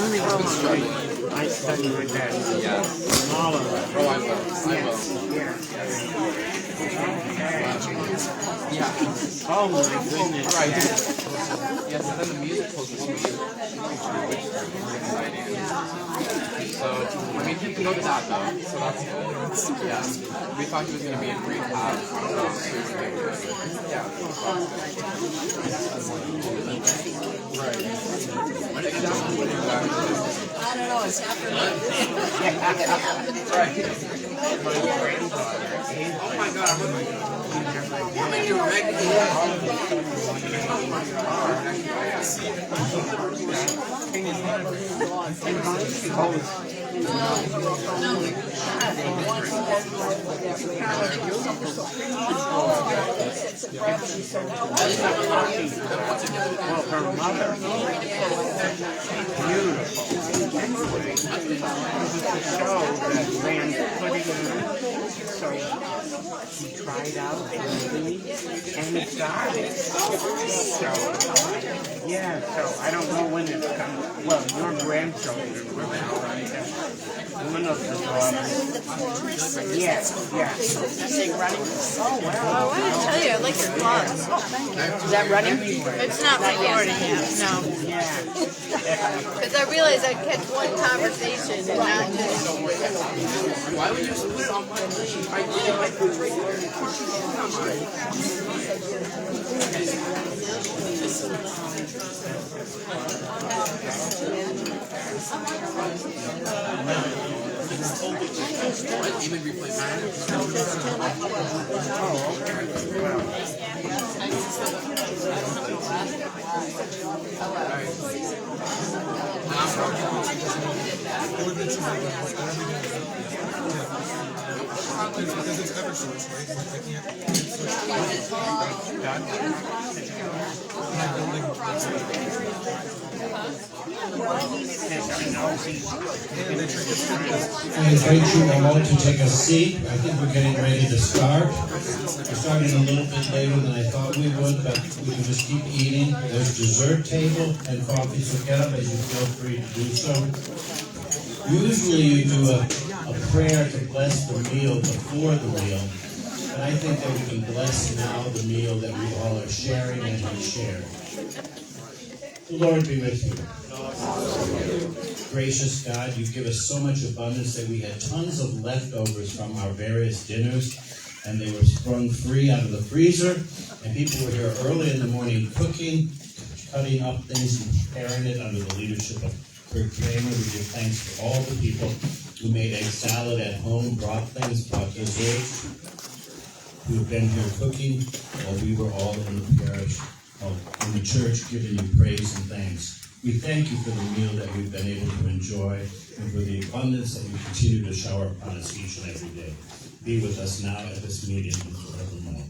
I study my best. Yes. All of them. Oh, I will. I will. Yeah. Oh my goodness. Right. Yes. Yes, and then the musicals will be exciting. So, I mean, he can go to that though, so that's good. Yeah. We thought he was going to be in rehab, so we would get good. Yeah. Right. Exactly. I don't know, it's happening. Right. My granddaughter. Oh my god, I'm in your Well, her mother, beautiful. Anyway, the show that ran putting on, so she tried out and it got it. So, yeah, so I don't know when it's coming. Well, your grandchildren will try that. One of the daughters. But yeah. Oh, wow. I want to tell you, I like your gloves. Is that running? It's not recording yet, no. Yeah. Because I realized I'd catch one conversation and not just... Why would you just put it on my knee? I did like this right there. What? Even replay mine? Oh, okay. Well. Because it's ever source, right? I invite you all to take a seat. I think we're getting ready to start. We're starting a little bit later than I thought we would, but we can just keep eating. There's dessert table and coffee, so get up as you feel free to do so. Usually you do a prayer to bless the meal before the meal, but I think that we can bless now the meal that we all are sharing and have shared. The Lord be with you. Gracious God, you give us so much abundance that we had tons of leftovers from our various dinners, and they were sprung free out of the freezer, and people were here early in the morning cooking, cutting up things and preparing it under the leadership of Kurt Kramer. We give thanks to all the people who made egg salad at home, brought things, brought desserts, who have been here cooking while we were all in the parish, in the church, giving you praise and thanks. We thank you for the meal that we've been able to enjoy and for the abundance that you continue to shower upon us each and every day. Be with us now at this meeting and forevermore.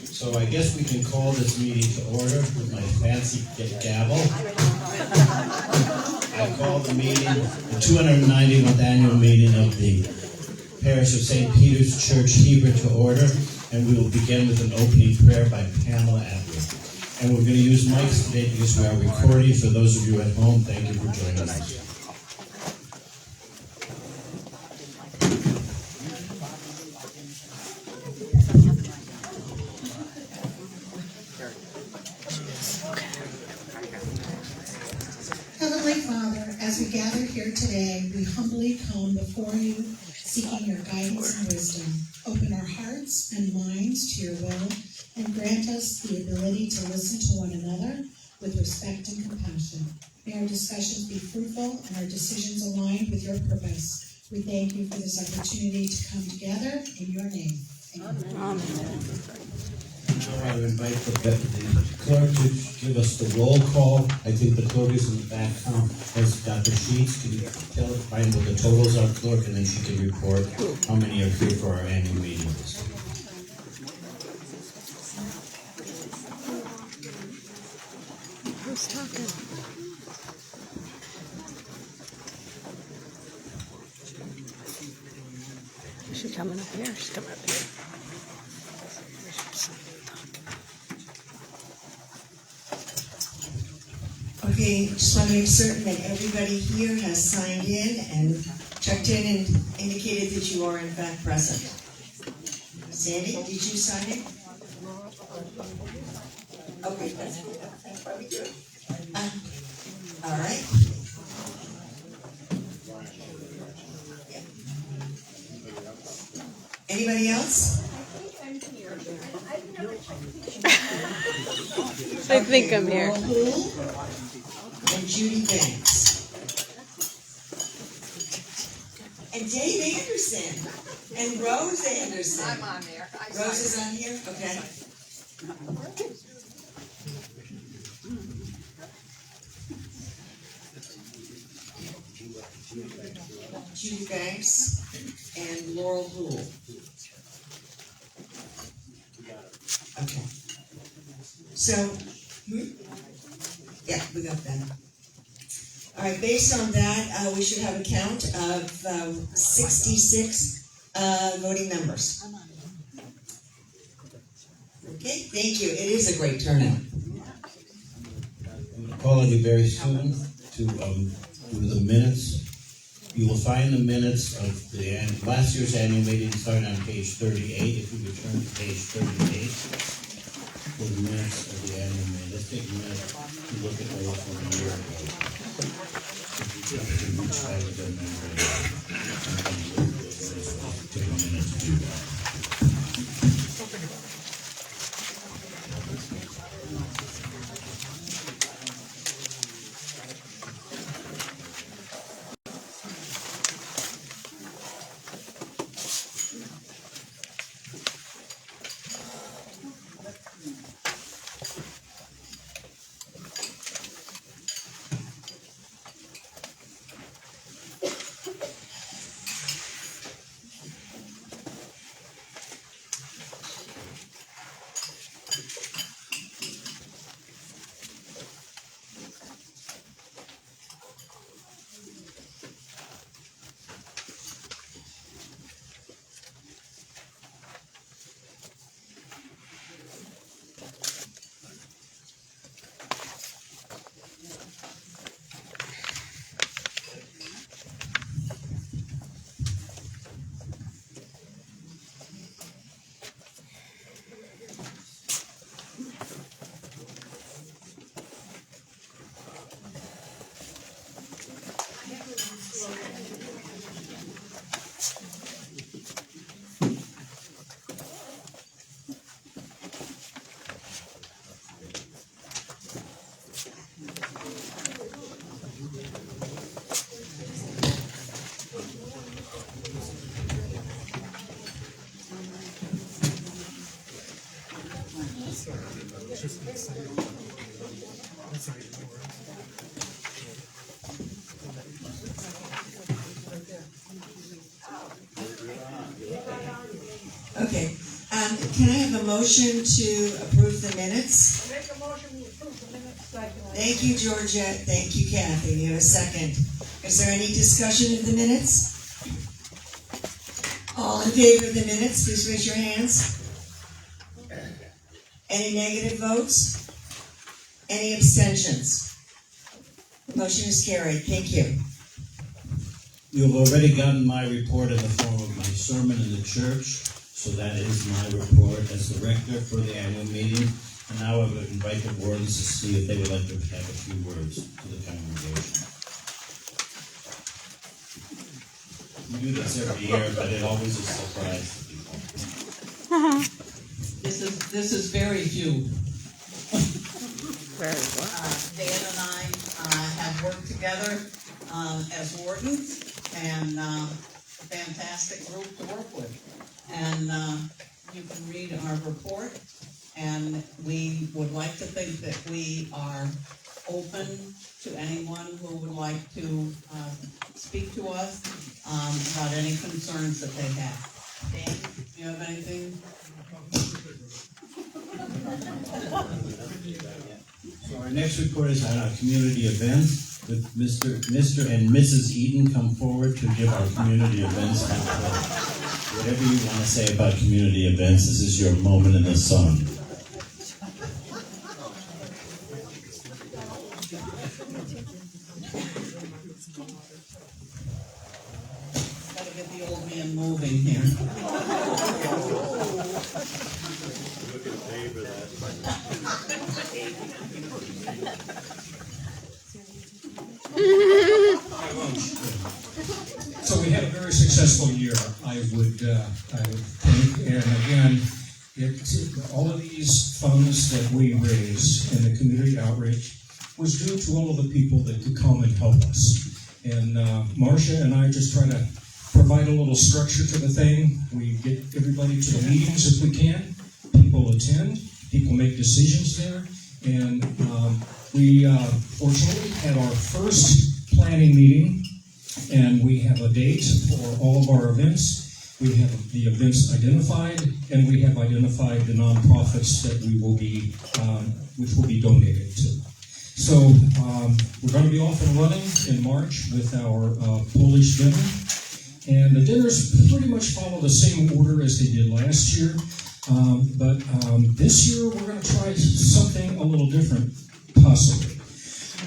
So I guess we can call this meeting to order with my fancy gavel. I call the meeting, the 291th annual meeting of the Parish of St. Peter's Church, Heber, to order, and we will begin with an opening prayer by Pamela Atwood. And we're going to use mics today because we are recording. For those of you at home, thank you for joining us. Heavenly Father, as we gather here today, we humbly come before you, seeking your guidance and wisdom. Open our hearts and minds to your will, and grant us the ability to listen to one another with respect and compassion. May our discussions be fruitful and our decisions aligned with your purpose. We thank you for this opportunity to come together in your name. Amen. Now I invite the clerk to give us the roll call. I think the clerk is in the back now. Has Dr. Sheets, can you find what the totals are, clerk, and then she can report how many are here for our annual meetings. Who's talking? Is she coming up here? She's coming up here. Okay, Okay, just want to make certain that everybody here has signed in and checked in and indicated that you are in fact present. Sandy, did you sign in? Okay, that's probably good. All right. Yeah. Anybody else? I think I'm here. Laurel Houle and Judy Banks. And Dave Anderson and Rose Anderson. I'm on there. Rose is on here? Okay. Judy Banks and Laurel Houle. Okay. So, yeah, we got that. All right, based on that, we should have a count of 66 voting members. Okay, thank you. It is a great turnout. I'm going to call on you very soon to do the minutes. You will find the minutes of the last year's annual meeting starting on page 38. If you could turn to page 38 for the minutes of the annual meeting. Let's take a minute to look at those from a year ago. If you jump to each side of the memory, take a minute to do that. Okay, can I have a motion to approve the minutes? Make a motion to approve the minutes. Thank you, Georgette. Thank you, Kathy. You have a second. Is there any discussion of the minutes? All in favor of the minutes, please raise your hands. Any negative votes? Any abstentions? Motion is carried. Thank you. You've already gotten my report in the form of my sermon in the church, so that is my report as the rector for the annual meeting. And now I would invite the wardens to see if they would like to have a few words to the congregation. We do this every year, but it always is a surprise to people. This is very few. Very well. Dan and I have worked together as wardens, and a fantastic group to work with. And you can read our report, and we would like to think that we are open to anyone who would like to speak to us about any concerns that they have. Dan, do you have anything? So our next report is on our community events. Would Mr. and Mrs. Eaton come forward to give our community events report? Whatever you want to say about community events, this is your moment in the sun. and moving here. So we had a very successful year, I would think, and again, all of these funds that we raise in the community outreach was due to all of the people that could come and help us. And Marcia and I just try to provide a little structure to the thing. We get everybody to the meetings if we can. People attend. People make decisions there. And we fortunately had our first planning meeting, and we have a date for all of our events. We have the events identified, and we have identified the nonprofits that we will be, which will be donated to. So we're going to be off and running in March with our Polish dinner. And the dinners pretty much follow the same order as they did last year. But this year we're going to try something a little different, possibly.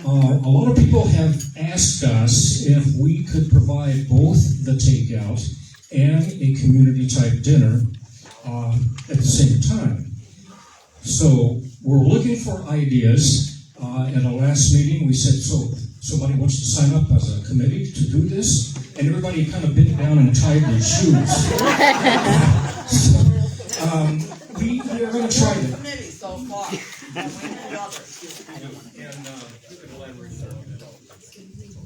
A lot of people have asked us if we could provide both the takeout and a community-type dinner at the same time. So we're looking for ideas. At our last meeting, we said, so somebody wants to sign up as a committee to do this? And everybody kind of bent down and tied their shoes. So, we are going to try that. Committee so far. We need others.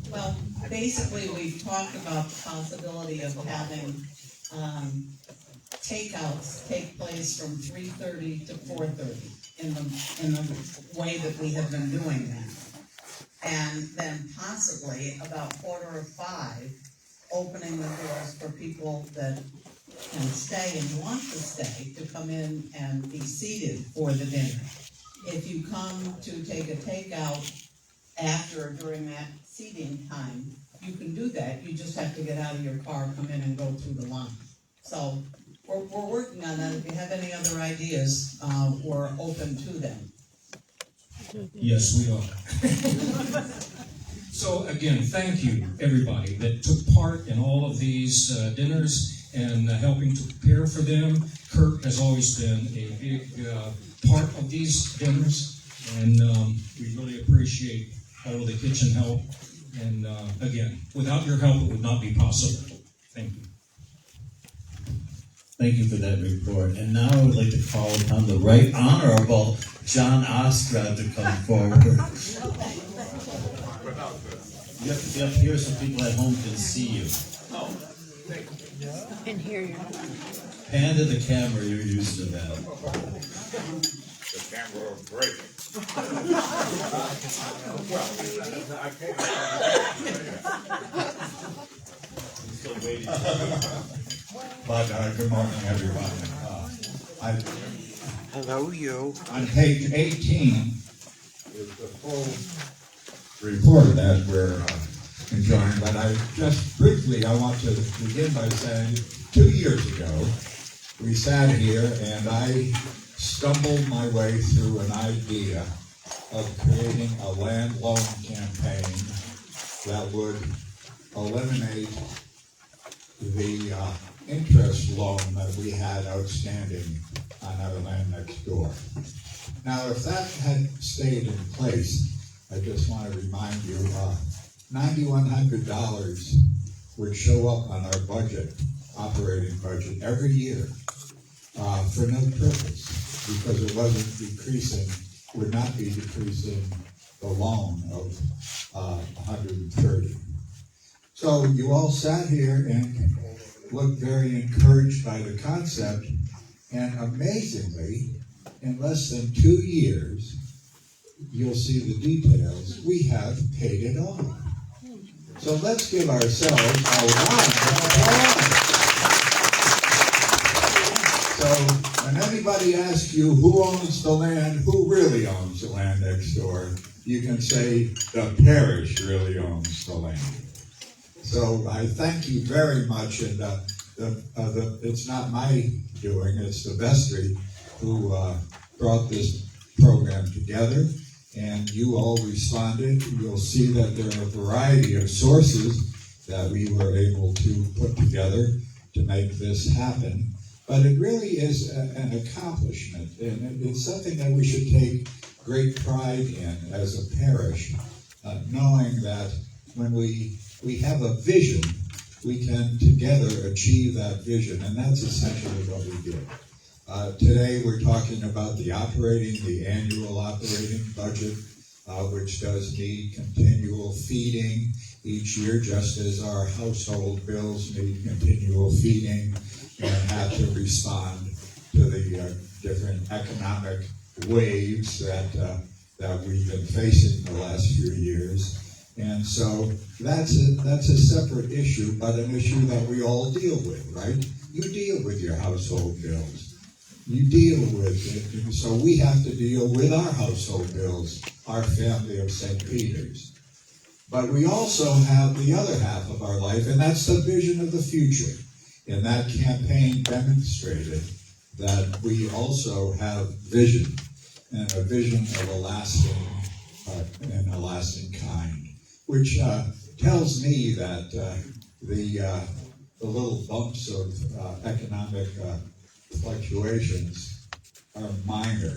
Well, basically, we've talked about the possibility of having takeouts take place from 3:30 to 4:30 in the way that we have been doing that. And then possibly about 4:45, opening the doors for people that can stay and want to stay to come in and be seated for the dinner. If you come to take a takeout after or during that seating time, you can do that. You just have to get out of your car, come in and go through the line. So we're working on that. If you have any other ideas, we're open to them. Yes, we are. So again, thank you, everybody that took part in all of these dinners and helping to prepare for them. Kurt has always been a big part of these dinners, and we really appreciate all of the kitchen help. And again, without your help, it would not be possible. Thank you. Thank you for that report. And now I would like to call upon the Right Honorable John Ostrad to come forward. You have to be up here so people at home can see you. Oh, thank you. And hear you. Hand to the camera, you're used to that. The camera will break. I can't. I'm still waiting. But good morning, everyone. Hello, you. On page 18 is the full report that we're enjoying. But I want to begin by saying 2 years ago, we sat here and I stumbled my way through an idea of creating a land loan campaign that would eliminate the interest loan that we had outstanding on our land next door. Now, if that had stayed in place, I just want to remind you, $9,100 would show up on our budget, operating budget, every year for no purpose, because it wasn't decreasing, would not be decreasing the loan of $130. So you all sat here and looked very encouraged by the concept, and amazingly, in less than 2 years, you'll see the details, we have paid it off. So let's give ourselves a round of applause. So when anybody asks you who owns the land, who really owns the land next door, you can say the parish really owns the land. So I thank you very much, and it's not my doing, it's the vestry who brought this program together, and you all responded. You'll see that there are a variety of sources that we were able to put together, to make this happen. But it really is an accomplishment, and it's something that we should take great pride in as a parish, knowing that when we have a vision, we can together achieve that vision, and that's essentially what we did. Today we're talking about the annual operating budget, which does need continual feeding each year, just as our household bills need continual feeding and have to respond to the different economic waves that we've been facing the last few years. And so that's a separate issue, but an issue that we all deal with, right? You deal with your household bills. You deal with it, and so we have to deal with our household bills, our family of St. Peter's. But we also have the other half of our life, and that's the vision of the future. And that campaign demonstrated that we also have vision, and a vision of a lasting kind, which tells me that the little bumps of economic fluctuations are minor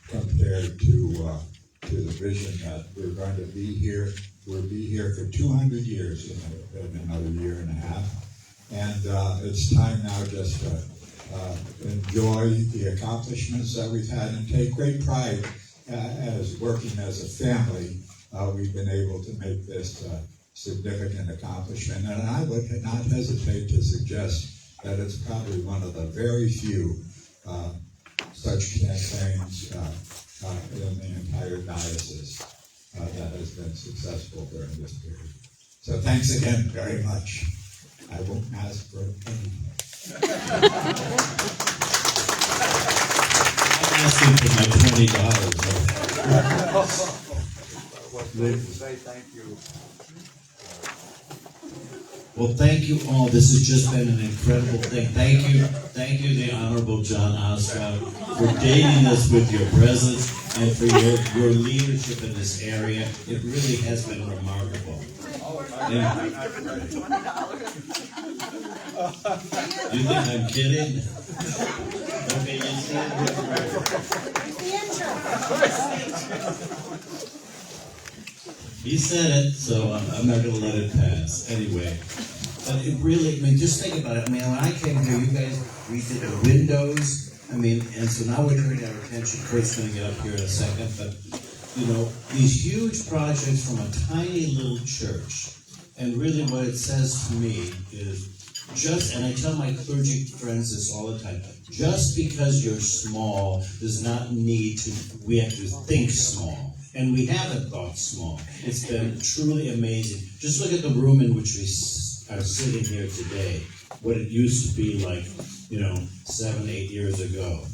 compared to the vision that we're going to be here. We'll be here for 200 years in another year and a half. And it's time now just to enjoy the accomplishments that we've had and take great pride as working as a family. We've been able to make this significant accomplishment. And I would not hesitate to suggest that it's probably one of the very few such campaigns in the entire diocese that has been successful during this period. So thanks again very much. I won't ask for anything. I'm asking for my $20. Say thank you. Well, thank you all. This has just been an incredible thing. Thank you, the Honorable John Ostrow, for dating us with your presence and for your leadership in this area. It really has been remarkable. You think I'm kidding? Okay, you stand He said it, so I'm not going to let it pass. Anyway, but it really, just think about it. When I came here, you guys redid the windows. And so now we're turning our attention. Kurt's going to get up here in a second, but, these huge projects from a tiny little church. And really what it says to me is and I tell my clergy friends this all the time, just because you're small does not mean we have to think small. And we haven't thought small. It's been truly amazing. Just look at the room in which we are sitting here today. What it used to be like, 7, 8 years ago.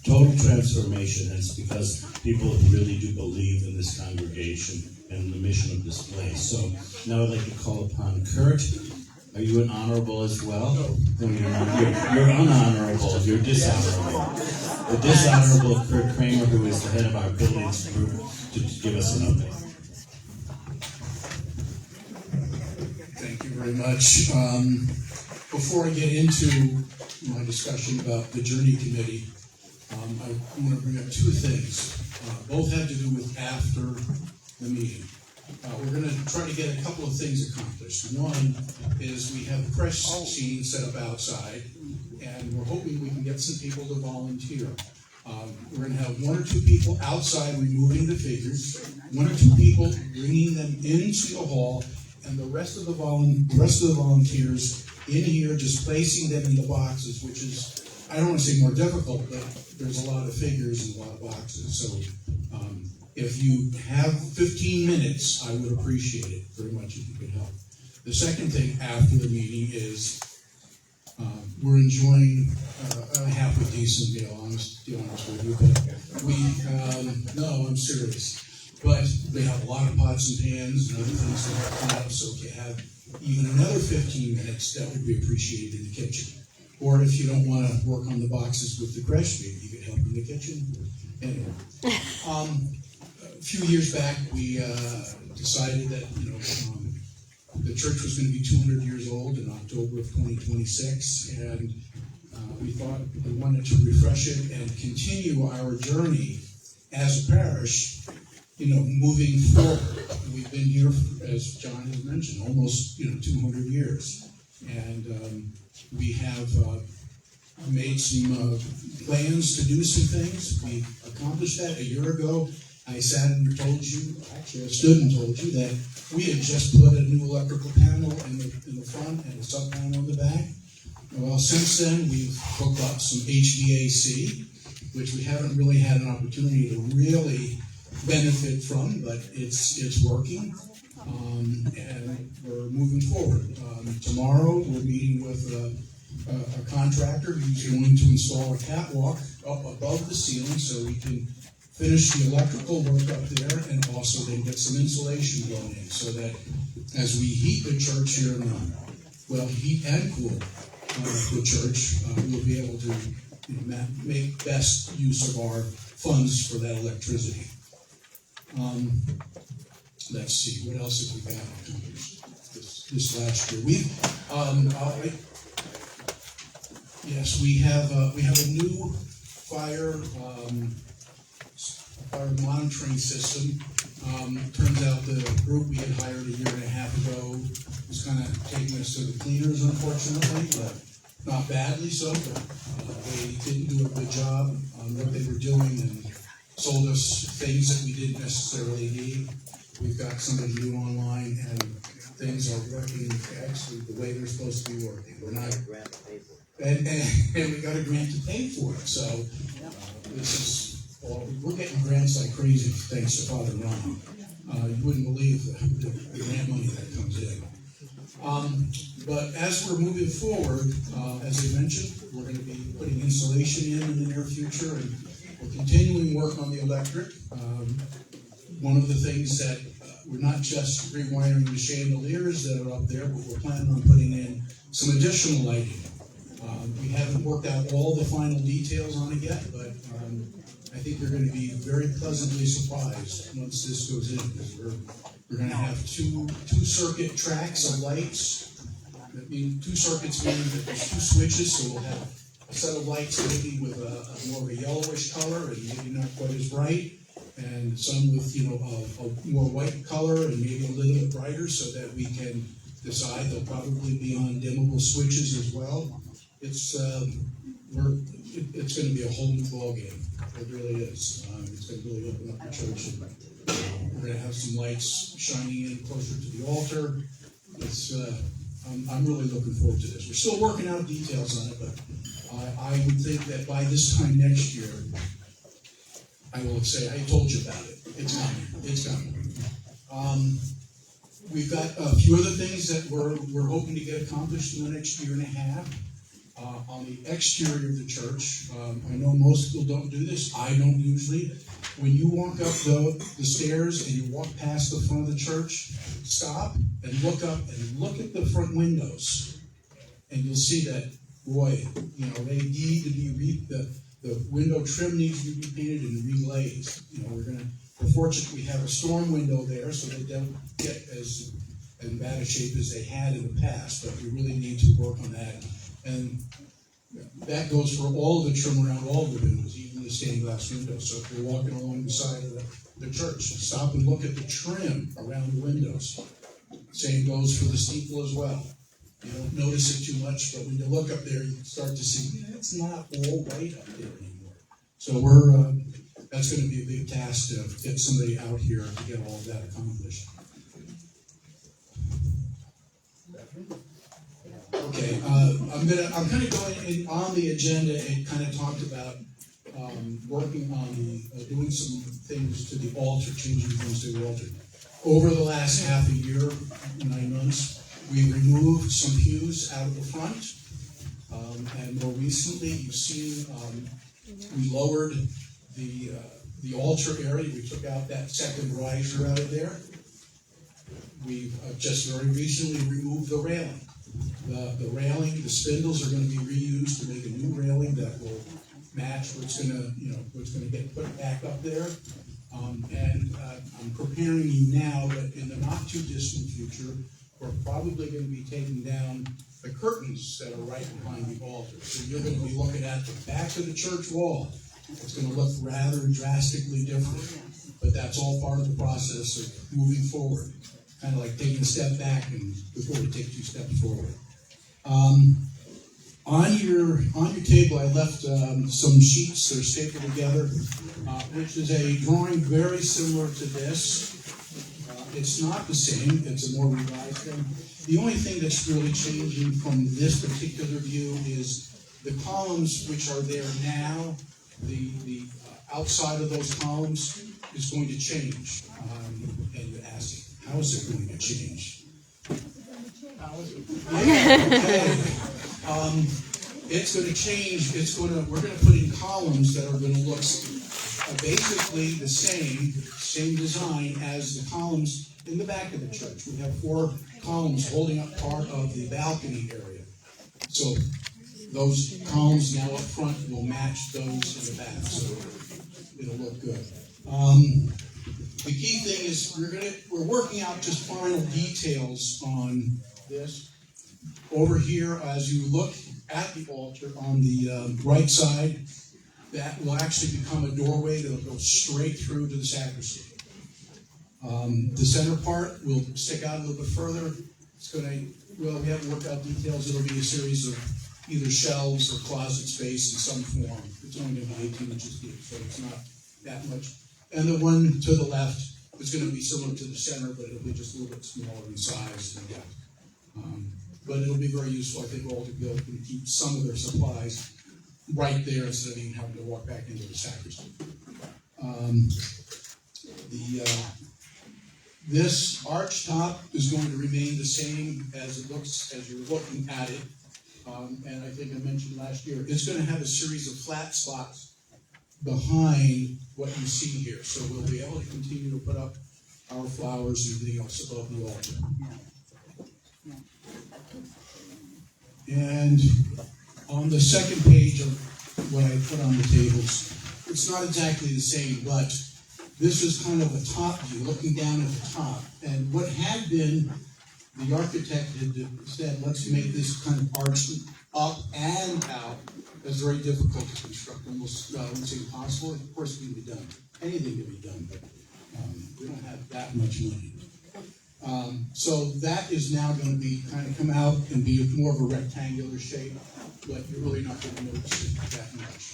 Total transformation, and it's because people really do believe in this congregation and the mission of this place. So now I'd like to call upon Kurt. Are you an honorable as well? No, you're unhonorable. You're dishonorable. The dishonorable Kurt Kramer, who is the head of our buildings group, to give us an update. Thank you very much. Before I get into my discussion about the Journey Committee, I want to bring up two things. Both have to do with after the meeting. We're going to try to get a couple of things accomplished. One is we have the press scene set up outside, and we're hoping we can get some people to volunteer. We're going to have 1 or 2 people outside removing the figures, 1 or 2 people bringing them into the hall, and the rest of the volunteers in here just placing them in the boxes, which is, I don't want to say more difficult, but there's a lot of figures and a lot of boxes. So if you have 15 minutes, I would appreciate it very much if you could help. The second thing after the meeting is we're enjoying a halfway decent meal, to be honest with you, but no, I'm serious. But they have a lot of pots and pans and other things that are coming up, so if you have even another 15 minutes, that would be appreciated in the kitchen. Or if you don't want to work on the boxes with the crush, maybe you could help in the kitchen. Anyway, a few years back, we decided that the the church was going to be 200 years old in October of 2026, and we thought we wanted to refresh it and continue our journey as a parish, moving forward. We've been here, as John has mentioned, almost 200 years, and we have made some plans to do some things. We accomplished that a year ago. I sat and told you, actually I stood and told you that we had just put a new electrical panel in the front and a sub panel in the back. Well, since then we've hooked up some HVAC, which we haven't really had an opportunity to really benefit from, but it's working, and we're moving forward. Tomorrow we're meeting with a contractor who's going to install a catwalk up above the ceiling so we can finish the electrical work up there and also then get some insulation going in so that as we heat the church here now, well, heat and cool the church, we'll be able to make best use of our funds for that electricity. Let's see, what else have we got accomplished this last year? Yes, we have a new fire monitoring system. Turns out the group we had hired a year and a half ago was kind of taking us to the cleaners, unfortunately, but not badly so. But they didn't do a good job on what they were doing and sold us things that we didn't necessarily need. We've got somebody new online, and things are working actually the way they're supposed to be working. We're not, and we got a grant to pay for it. So this is. Well, we're getting grants like crazy thanks to Father Ron. You wouldn't believe the grant money that comes in. But as we're moving forward, as I mentioned, we're going to be putting insulation in the near future, and we're continuing work on the electric. One of the things that we're not just rewiring the chandeliers that are up there, but we're planning on putting in some additional lighting. We haven't worked out all the final details on it yet, but I think you're going to be very pleasantly surprised once this goes in. We're going to have two circuit tracks of lights. That means 2 circuits meaning that there's 2 switches, so we'll have a set of lights maybe with a more of a yellowish color and maybe not quite as bright, and some with a more white color and maybe a little bit brighter, so that we can decide. They'll probably be on dimmable switches as well. It's going to be a whole new ballgame. It really is. It's going to really open up the church. And we're going to have some lights shining in closer to the altar. I'm really looking forward to this. We're still working out details on it, but I would think that by this time next year, I will say, I told you about it. It's coming. It's coming. We've got a few other things that we're hoping to get accomplished in the next year and a half. On the exterior of the church, I know most people don't do this. I don't usually. When you walk up the stairs and you walk past the front of the church, stop and look up and look at the front windows, and you'll see that, boy, they need to be the window trim needs to be painted and reglazed. We're fortunate we have a storm window there, so they don't get as in bad a shape as they had in the past. But we really need to work on that. And that goes for all the trim around all the windows, even the stained glass windows. So if you're walking along the side of the church, stop and look at the trim around the windows. Same goes for the steeple as well. You don't notice it too much, but when you look up there, you start to see, it's not all white up there anymore. So that's going to be a big task to get somebody out here to get all of that accomplished. Okay, I'm kind of going in on the agenda. It kind of talked about working on doing some things to the altar, changing things to the altar. Over the last half a year, 9 months, we removed some pews out of the front, and more recently, you've seen we lowered the altar area. We took out that second riser out of there. We've just very recently removed the railing. The railing, the spindles are going to be reused to make a new railing that will match what's going to get put back up there. And I'm preparing you now that in the not too distant future, we're probably going to be taking down the curtains that are right behind the altar. So you're going to be looking at the back of the church wall. It's going to look rather drastically different, but that's all part of the process of moving forward. Kind of like taking a step back and before we take 2 steps forward. On your table, I left some sheets that are stapled together, which is a drawing very similar to this. It's not the same, it's a more revised thing. The only thing that's really changing from this particular view is the columns which are there now, the outside of those columns is going to change. And you're asking, how is it going to change? It's going to change. We're going to put in columns that are going to look basically the same design as the columns in the back of the church. We have 4 columns holding up part of the balcony area. So those columns now up front will match those in the back. So it'll look good. The key thing is we're working out just final details on this. Over here, as you look at the altar on the right side, that will actually become a doorway that'll go straight through to the sacristy. The center part will stick out a little bit further. We haven't worked out details. It'll be a series of either shelves or closet space in some form. It's only going to be 18 inches deep, so it's not that much. And the one to the left is going to be similar to the center, but it'll be just a little bit smaller in size and depth. But it'll be very useful. I think all to be able to keep some of their supplies right there instead of even having to walk back into the sacristy. This arch top is going to remain the same as it looks as you're looking at it. And I think I mentioned last year, it's going to have a series of flat spots behind what you see here. So we'll be able to continue to put up our flowers and everything else above the altar. And on the second page of what I put on the tables, it's not exactly the same, but this is kind of a top view, looking down at the top. And what had been, the architect had said, let's make this kind of arch up and out. That's very difficult to construct, almost I wouldn't say impossible. Of course, it can be done. Anything can be done, but we don't have that much money. So that is now going to be kind of come out and be more of a rectangular shape, but you're really not going to notice it that much.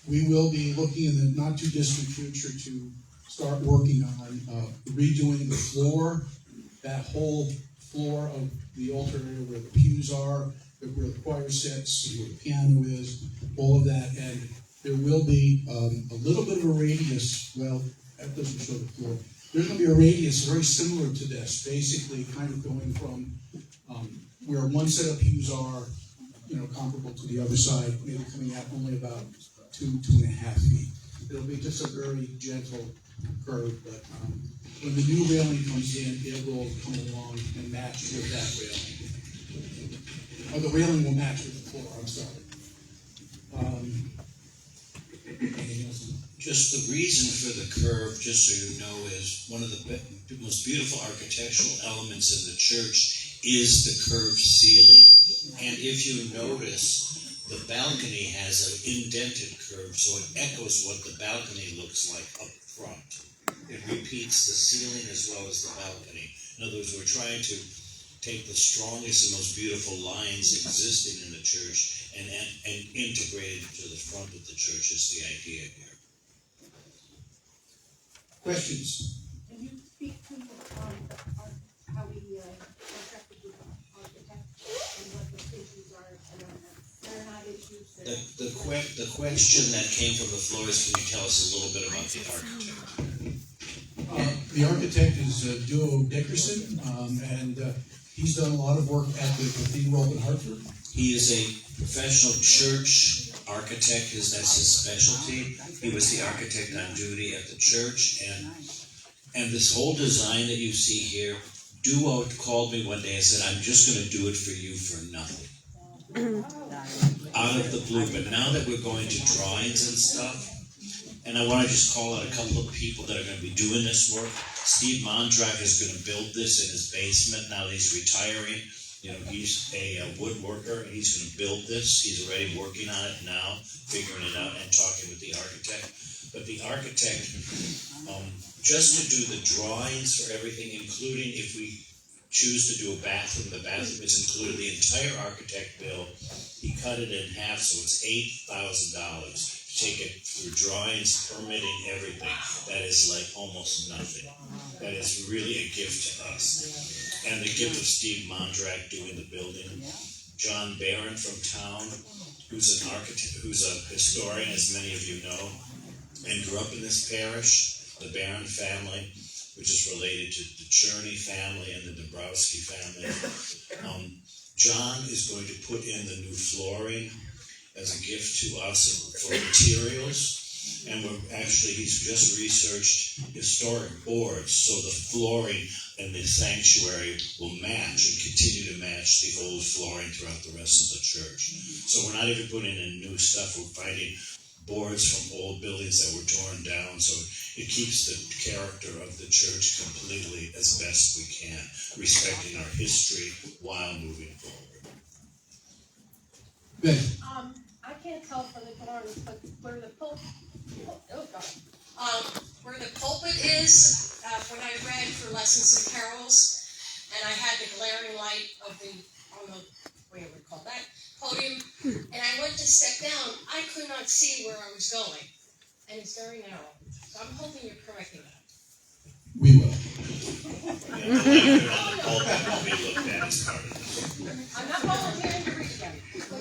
We will be looking in the not too distant future to start working on redoing the floor, that whole floor of the altar area where the pews are, where the choir sits, where the piano is, all of that. And there will be a little bit of a radius. Well, that doesn't show the floor. There's going to be a radius very similar to this, basically kind of going from where one set of pews are, comparable to the other side, maybe coming out only about 2.5 feet. It'll be just a very gentle curve, but when the new railing comes in, it will come along and match with that railing. Or the railing will match with the floor, I'm sorry. Anything else? Just the reason for the curve, just so you know, is one of the most beautiful architectural elements in the church is the curved ceiling. And if you notice, the balcony has an indented curve, so it echoes what the balcony looks like up front. It repeats the ceiling as well as the balcony. In other words, we're trying to take the strongest and most beautiful lines existing in the church and integrate it to the front of the church is the idea here. Questions? Can you speak to how we contracted with the architect and what the issues are? I don't know. They're not issues. The question that came from the floor is, can you tell us a little bit about the architect? The architect is Duo Dickerson, and he's done a lot of work at the Cathedral in Hartford. He is a professional church architect, that's his specialty. He was the architect on duty at the church, and this whole design that you see here, Duo called me one day and said, I'm just going to do it for you for nothing. Out of the blue. But now that we're going to drawings and stuff, And I want to just call out a couple of people that are going to be doing this work. Steve Mondrak is going to build this in his basement now that he's retiring. You know, he's a woodworker, and he's going to build this. He's already working on it now, figuring it out and talking with the architect. But the architect, just to do the drawings for everything, including if we choose to do a bathroom, the bathroom is included, the entire architect bill, he cut it in half, so it's $8,000. Take it through drawings, permitting, everything. That is like almost nothing. That is really a gift to us. And the gift of Steve Mondrak doing the building. John Barron from town, who's an architect, who's a historian, as many of you know, and grew up in this parish, the Barron family, which is related to the Cherney family and the Dabrowski family. John is going to put in the new flooring as a gift to us for materials, and he's just researched historic boards, so the flooring in the sanctuary will match and continue to match the old flooring throughout the rest of the church. So we're not even putting in new stuff, we're finding boards from old buildings that were torn down, so it keeps the character of the church completely as best we can, respecting our history while moving forward. Ben, I can't tell from the drawings, but where the pulpit is, when I read for lessons and carols, and I had the glaring light of whatever we call that, podium, and I went to step down, I could not see where I was going, and it's very narrow. So I'm hoping you're correcting that. we will. I'm not volunteering to read again.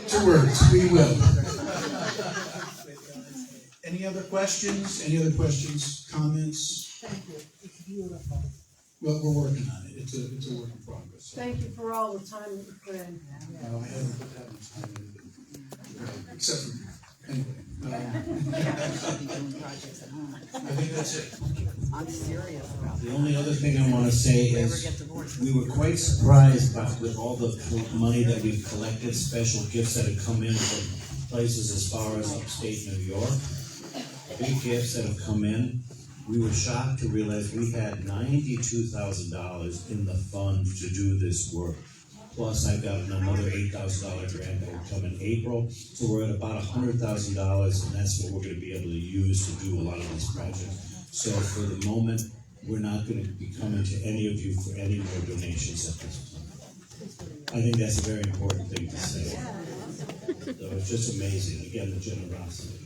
2 words, we will. Any other questions? Any other questions, comments? Thank you. It's beautiful. Well, we're working on it. It's a work in progress. So. Thank you for all the time that you put in. I haven't put that much time in, except for, anyway. I think that's it. I'm serious about The only other thing I want to say is we were quite surprised with all the money that we've collected, special gifts that have come in from places as far as upstate New York. Big gifts that have come in. We were shocked to realize we had $92,000 in the fund to do this work. Plus, I've got another $8,000 grant that will come in April. So we're at about $100,000, and that's what we're going to be able to use to do a lot of these projects. So for the moment, we're not going to be coming to any of you for any more donations at this point. I think that's a very important thing to say. So it's just amazing, again, the generosity.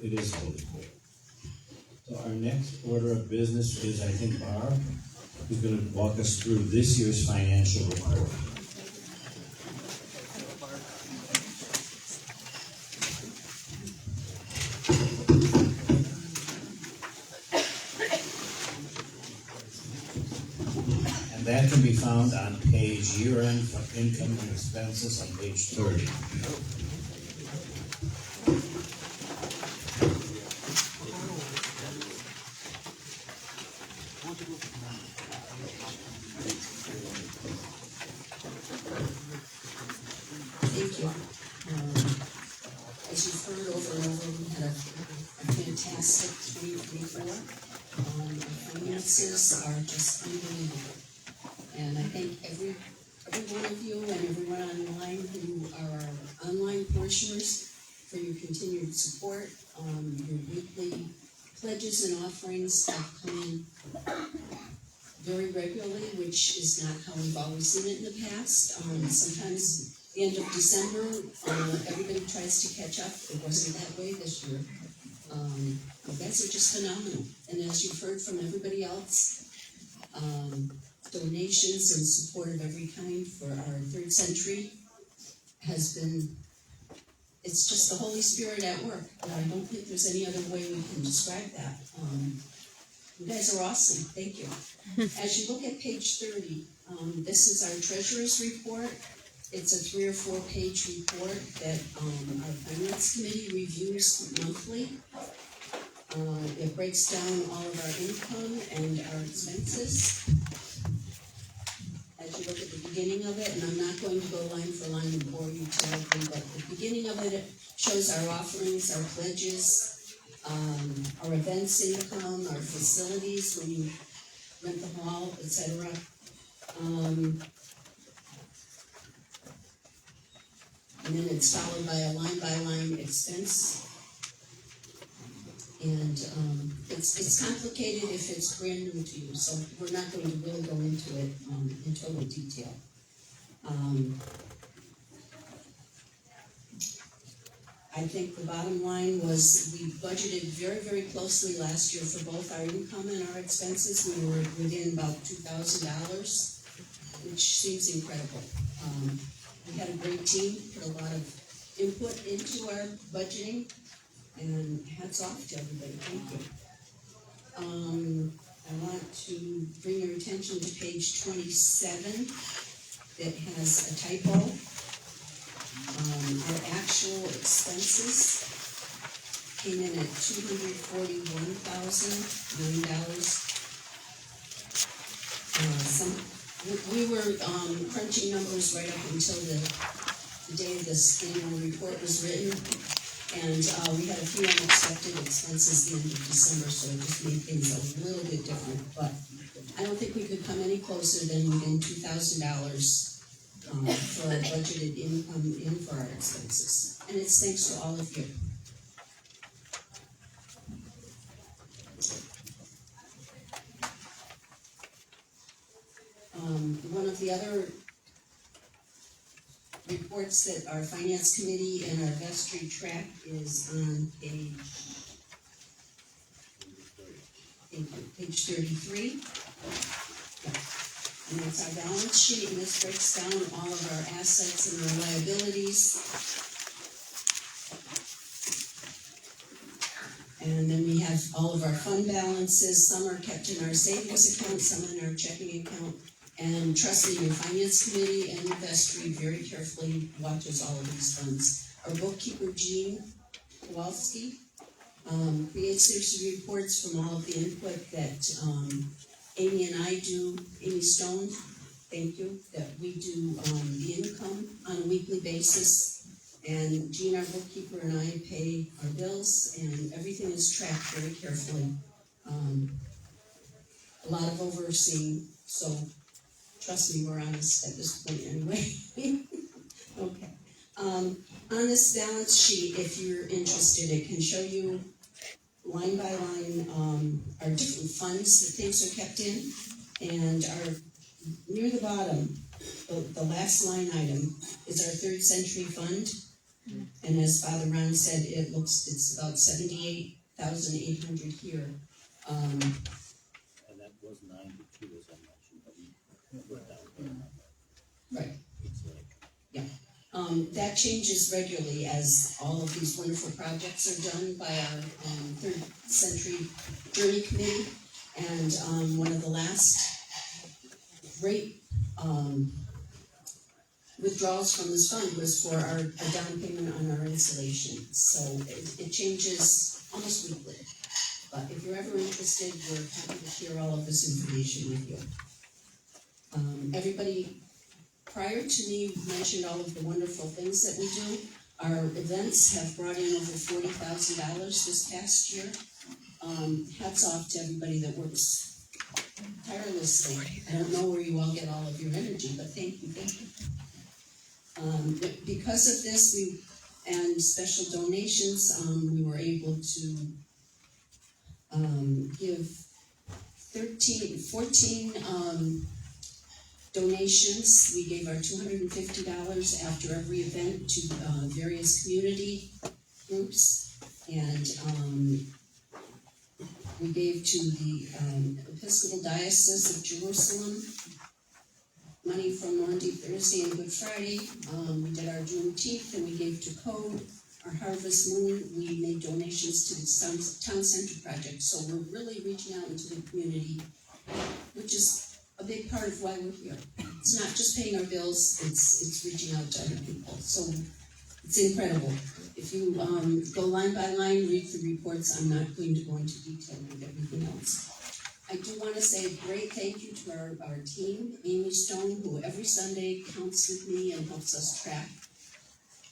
It is holy court. So our next order of business is, I think, Barb, who's going to walk us through this year's financial report. And that can be found on page year-end for income and expenses on page 30. Thank you. As you've heard over and over, we had a fantastic 2024. Our finances are just unbelievable. And I thank every one of you and everyone online who are our online parishioners for your continued support. Your weekly pledges and offerings have come in very regularly, which is not how we've always seen it in the past. Sometimes the end of December, everybody tries to catch up. It wasn't that way this year. You guys are just phenomenal. And as you've heard from everybody else, donations and support of every kind for our Third Century has been, it's just the Holy Spirit at work. And I don't think there's any other way we can describe that. You guys are awesome. Thank you. As you look at page 30, this is our treasurer's report. It's a 3 or 4 page report that our finance committee reviews monthly. It breaks down all of our income and our expenses. As you look at the beginning of it, and I'm not going to go line for line and bore you terribly, but the beginning of it, it shows our offerings, our pledges, our events income, our facilities, when you rent the hall, etc. And then it's followed by a line-by-line expense. And it's complicated if it's brand new to you, so we're not going to really go into it in total detail. I think the bottom line was we budgeted very, very closely last year for both our income and our expenses. We were within about $2,000, which seems incredible. We had a great team, put a lot of input into our budgeting, and hats off to everybody. Thank you. I want to bring your attention to page 27. It has a typo. Our actual expenses came in at $241,009. We were crunching numbers right up until the day this annual report was written, and we had a few unexpected expenses at the end of December, so it just made things a little bit different. But I don't think we could come any closer than within $2,000 for our budgeted income in for our expenses. And it's thanks to all of you. One of the other reports that our finance committee and our vestry track is on page 33. And that's our balance sheet, and this breaks down all of our assets and our liabilities. And then we have all of our fund balances. Some are kept in our savings account, some in our checking account. And trust me, your finance committee and your vestry very carefully watches all of these funds. Our bookkeeper, Jean Kowalski, creates these reports from all of the input that Amy and I do. Amy Stone, thank you, that we do the income on a weekly basis. And Jean, our bookkeeper, and I pay our bills, and everything is tracked very carefully. A lot of overseeing, so trust me, we're honest at this point anyway. Okay. On this balance sheet, if you're interested, it can show you line by line our different funds that things are kept in, and near the bottom, the last line item is our Third Century Fund, and as Father Ron said, it's about 78,800 here. And that was 92, as I mentioned, but we put down there. Right. That changes regularly as all of these wonderful projects are done by our Third Century Journey Committee. And one of the last great withdrawals from this fund was for our down payment on our installation. So it changes almost weekly. But if you're ever interested, we're happy to share all of this information with you. Everybody prior to me mentioned all of the wonderful things that we do. Our events have brought in over $40,000 this past year. Hats off to everybody that works tirelessly. I don't know where you all get all of your energy, but thank you. Because of this, and special donations, we were able to give 14 donations. We gave our $250 after every event to various community groups, and we gave to the Episcopal Diocese of Jerusalem money from Maundy Thursday and Good Friday. We did our Juneteenth, and we gave to Code. Our Harvest Moon, we made donations to the Town Center Project. So we're really reaching out into the community, which is a big part of why we're here. It's not just paying our bills, it's reaching out to other people. So it's incredible. If you go line by line, read the reports, I'm not going to go into detail with everything else. I do want to say a great thank you to our team, Amy Stone, who every Sunday counts with me and helps us track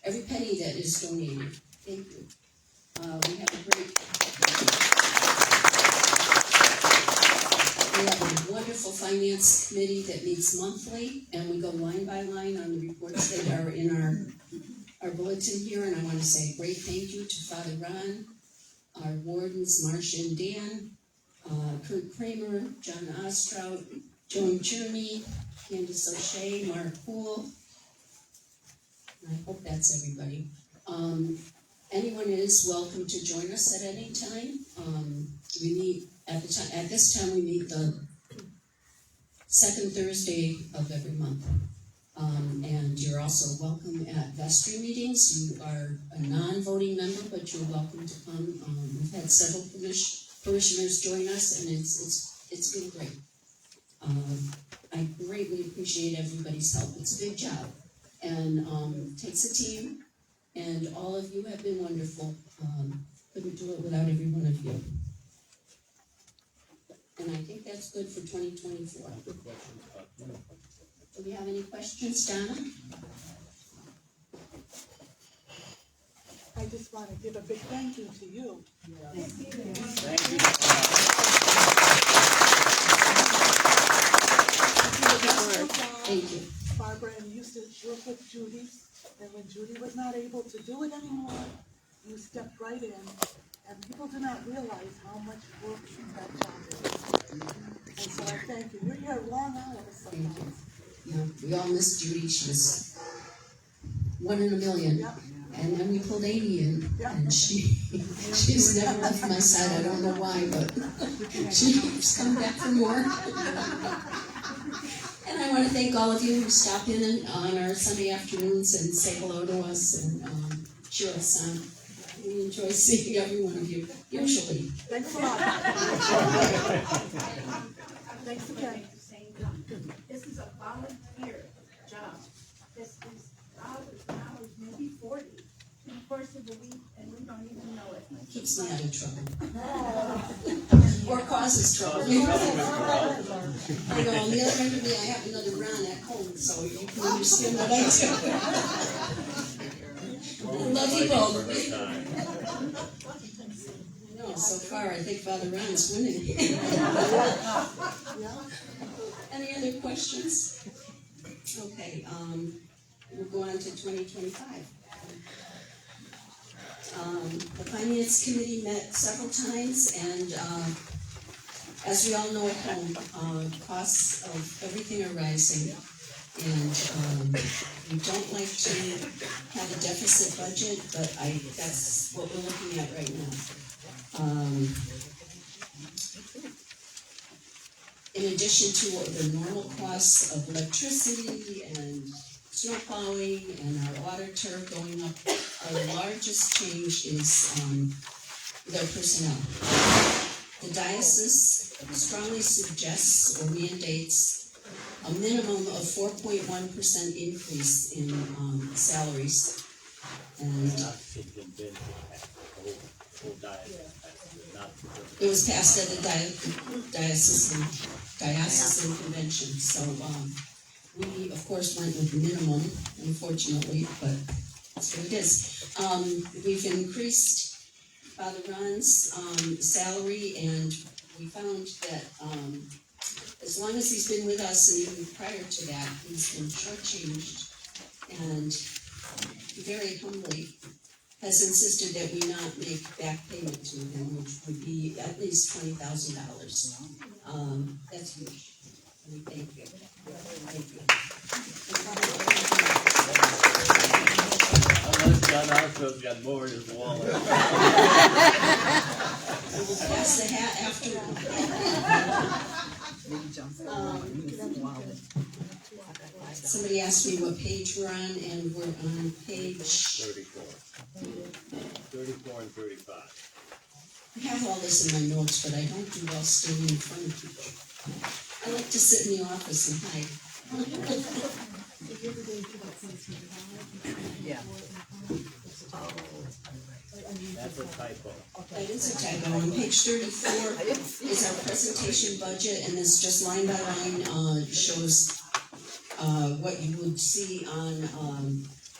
every penny that is donated. Thank you. We have a wonderful finance committee that meets monthly, and we go line by line on the reports that are in our bulletin here, and I want to say a great thank you to Father Ron, our wardens, Marcia and Dan, Kurt Kramer, John Ostrout, Joan Cherney, Candace O'Shea, Mark Poole. I hope that's everybody. Anyone is welcome to join us at any time. We meet at this time we meet the second Thursday of every month. And you're also welcome at vestry meetings. You are a non-voting member, but you're welcome to come. We've had several parishioners join us, and it's been great. I greatly appreciate everybody's help. It's a big job, and takes a team. And all of you have been wonderful. Couldn't do it without every one of you. And I think that's good for 2024. Do we have any questions, Donna? I just want to give a big thank you to you. Thank you. Thank you. Barbara, and you used to work with Judy, and when Judy was not able to do it anymore, you stepped right in, and people do not realize how much work that job is. And so I thank you. You're here long hours sometimes. Yeah, we all miss Judy. She was 1 in a million. Yep. And then we pulled Amy in, and she's never left my side. I don't know why, but she keeps coming back for more. And I want to thank all of you who stop in on our Sunday afternoons and say hello to us and cheer us on. We enjoy seeing every one of you, usually. Thanks a lot. Thanks again. This is a volunteer job. This is hours, maybe 40 in the course of the week, and we don't even know it. Keeps me out of trouble. Or causes trouble. I know, on the other end of me, I have another round at home, so you can understand what I do. Love you both. No, so far, I think Father Ron is winning. Any other questions? Okay, we'll go on to 2025. The Finance Committee met several times, and as we all know at home, costs of everything are rising, and we don't like to have a deficit budget, but that's what we're looking at right now. In addition to the normal costs of electricity and snow plowing and our auditor going up, our largest change is their personnel. The diocese strongly suggests or mandates a minimum of 4.1% increase in salaries. And it was passed at the diocesan convention, so we of course went with the minimum, unfortunately, but that's what it is. We've increased Father Ron's salary, and we found that as long as he's been with us, and even prior to that, he's been shortchanged, and very humbly has insisted that we not make back payment to him, which would be at least $20,000. That's huge. We thank you. Thank you. Unless John Ostro's got more in his wallet. We'll pass the hat after. Somebody asked me what page we're on, and we're on page 34. 34 and 35. I have all this in my notes, but I don't do well standing in front of people. I like to sit in the office and hide. Yeah. That's a typo. That is a typo. On page 34 is our presentation budget, and it's just line by line shows what you would see on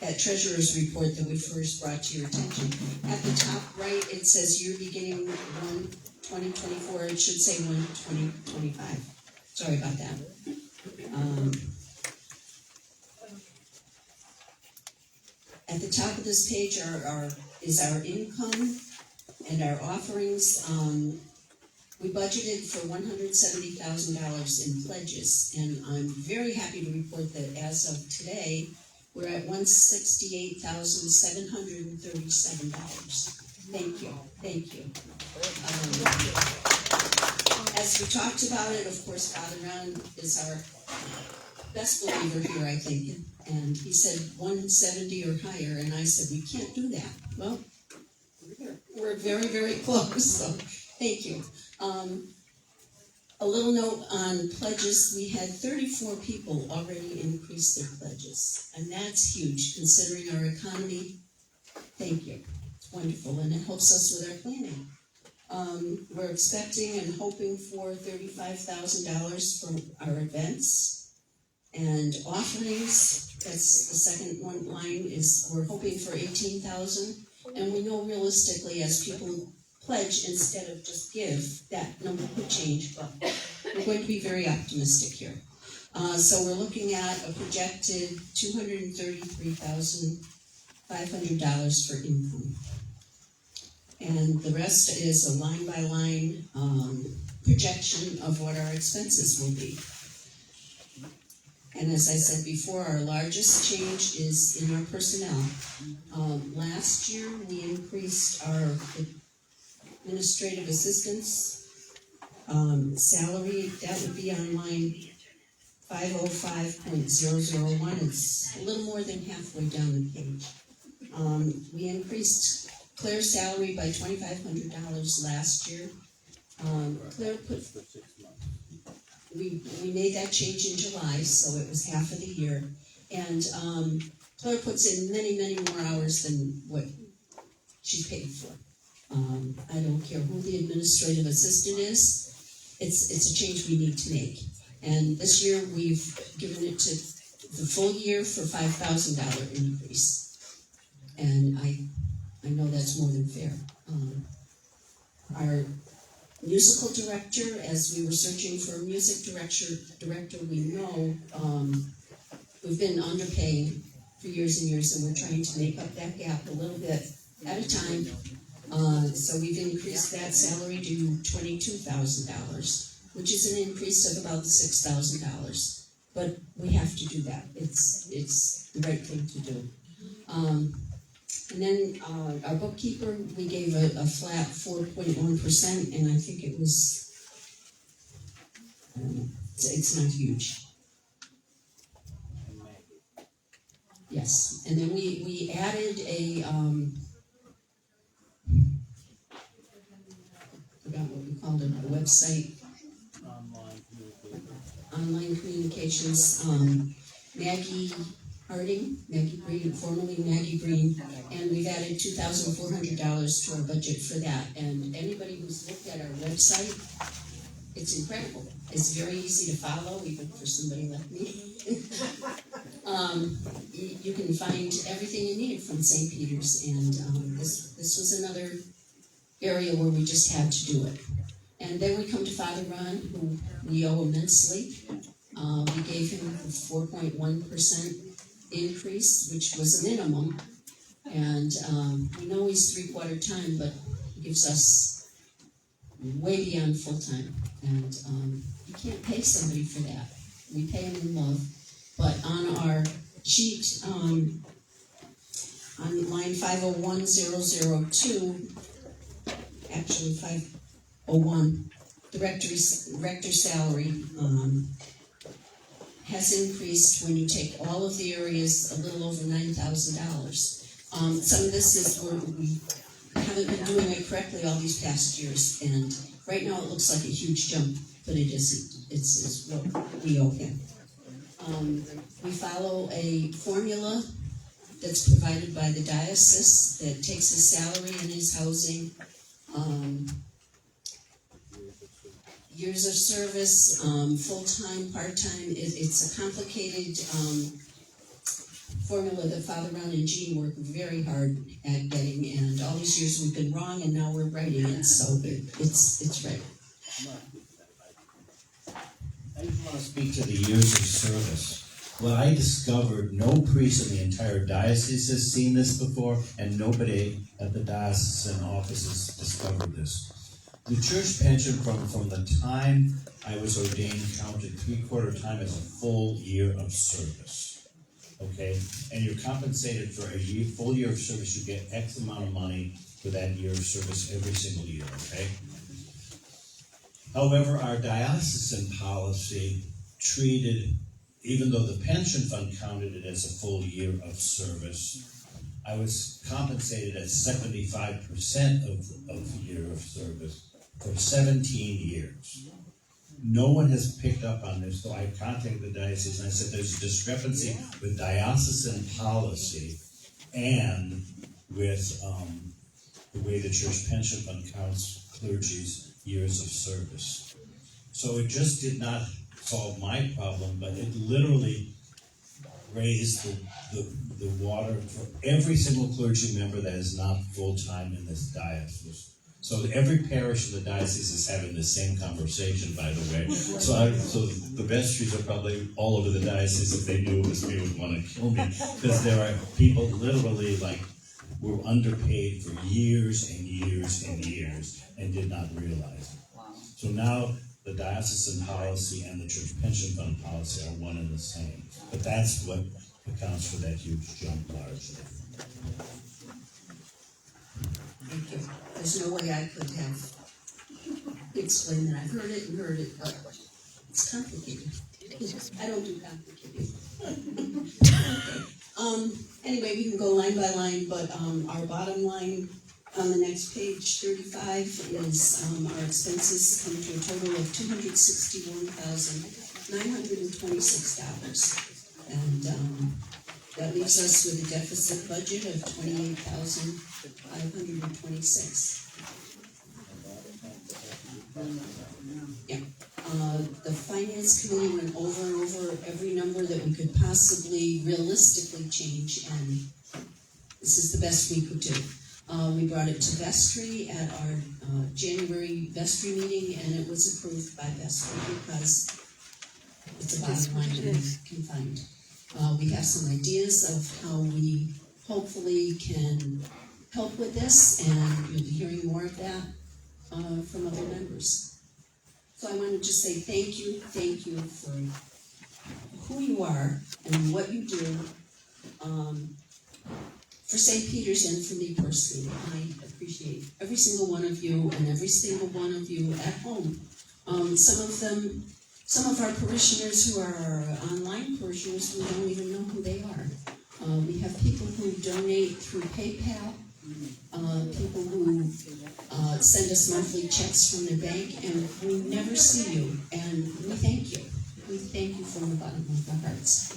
that treasurer's report that we first brought to your attention. At the top right, it says year beginning 1/2024. It should say 1/2025. Sorry about that. At the top of this page is our income and our offerings. We budgeted for $170,000 in pledges, and I'm very happy to report that as of today, we're at $168,737. Thank you, thank you. As we talked about it, of course, Father Ron is our best believer here, I think, and he said 170 or higher, and I said, we can't do that. Well, we're very, very close, so thank you. A little note on pledges, we had 34 people already increase their pledges, and that's huge considering our economy. Thank you, it's wonderful, and it helps us with our planning. We're expecting and hoping for $35,000 from our events and offerings. That's the second one line is we're hoping for $18,000, and we know realistically as people pledge instead of just give, that number could change, but we're going to be very optimistic here. So we're looking at a projected $233,500 for income. And the rest is a line-by-line projection of what our expenses will be. And as I said before, our largest change is in our personnel. Last year, we increased our administrative assistants salary. That would be on line 505.001. It's a little more than halfway down the page. We increased Claire's salary by $2,500 last year. Claire put, we made that change in July, so it was half of the year. And Claire puts in many, many more hours than what she's paid for. I don't care who the administrative assistant is, it's a change we need to make. And this year we've given it to the full year for $5,000 increase. And I know that's more than fair. Our musical director, as we were searching for a music director, we know we've been underpaying for years and years, and we're trying to make up that gap a little bit at a time. So we've increased that salary to $22,000, which is an increase of about $6,000. But we have to do that. It's the right thing to do. And then our bookkeeper, we gave a flat 4.1%, and I think it was, I don't know, it's not huge. Yes, and then we added a, I forgot what we called it, a website. Online communications. Maggie Harding, Maggie Green, formerly Maggie Green, and we've added $2,400 to our budget for that. And anybody who's looked at our website, it's incredible. It's very easy to follow, even for somebody like me. You can find everything you need from St. Peter's, and this was another area where we just had to do it. And then we come to Father Ron, who we owe immensely. We gave him a 4.1% increase, which was a minimum. And we know he's 3/4 time, but he gives us way beyond full time. And you can't pay somebody for that. We pay him in love. But on our sheet, on line 501,002, actually 501, the rector's salary has increased when you take all of the areas a little over $9,000. Some of this is where we haven't been doing it correctly all these past years, and right now it looks like a huge jump, but it isn't. It's what we owe him. We follow a formula that's provided by the diocese that takes his salary and his housing, years of service, full-time, part-time. It's a complicated formula that Father Ron and Jean worked very hard at getting, and all these years we've been wrong, and now we're writing it, so it's right. I just want to speak to the years of service. Well, I discovered no priest in the entire diocese has seen this before, and nobody at the diocesan offices discovered this. The church pension from the time I was ordained counted 3/4 time as a full year of service. Okay? And you're compensated for a full year of service. You get X amount of money for that year of service every single year, okay? However, our diocesan policy treated, even though the pension fund counted it as a full year of service, I was compensated at 75% of the year of service for 17 years. No one has picked up on this, so I contacted the diocese and I said there's a discrepancy with diocesan policy and with the way the church pension fund counts clergy's years of service. So it just did not solve my problem, but it literally raised the water for every single clergy member that is not full-time in this diocese. So every parish in the diocese is having the same conversation, by the way. So the vestries are probably all over the diocese. If they knew it was me, would want to kill me, because there are people literally were underpaid for years and years and years and did not realize it. So now the diocesan policy and the church pension fund policy are one and the same. But that's what accounts for that huge jump largely. Thank you. There's no way I could have explained that. I've heard it, but it's complicated. I don't do complicated. Okay. Anyway, we can go line by line, but our bottom line on the next page, 35, is our expenses come to a total of $261,926. And that leaves us with a deficit budget of $28,526. Yeah. The finance committee went over and over every number that we could possibly realistically change, and this is the best we could do. We brought it to vestry at our January vestry meeting, and it was approved by vestry because it's a bottom line that we can find. We have some ideas of how we hopefully can help with this, and you'll be hearing more of that from other members. So I want to just say thank you for who you are and what you do for St. Peter's and for me personally. I appreciate every single one of you and every single one of you at home. Some of our parishioners who are our online parishioners, we don't even know who they are. We have people who donate through PayPal, people who send us monthly checks from their bank, and we never see you, and we thank you. We thank you from the bottom of our hearts.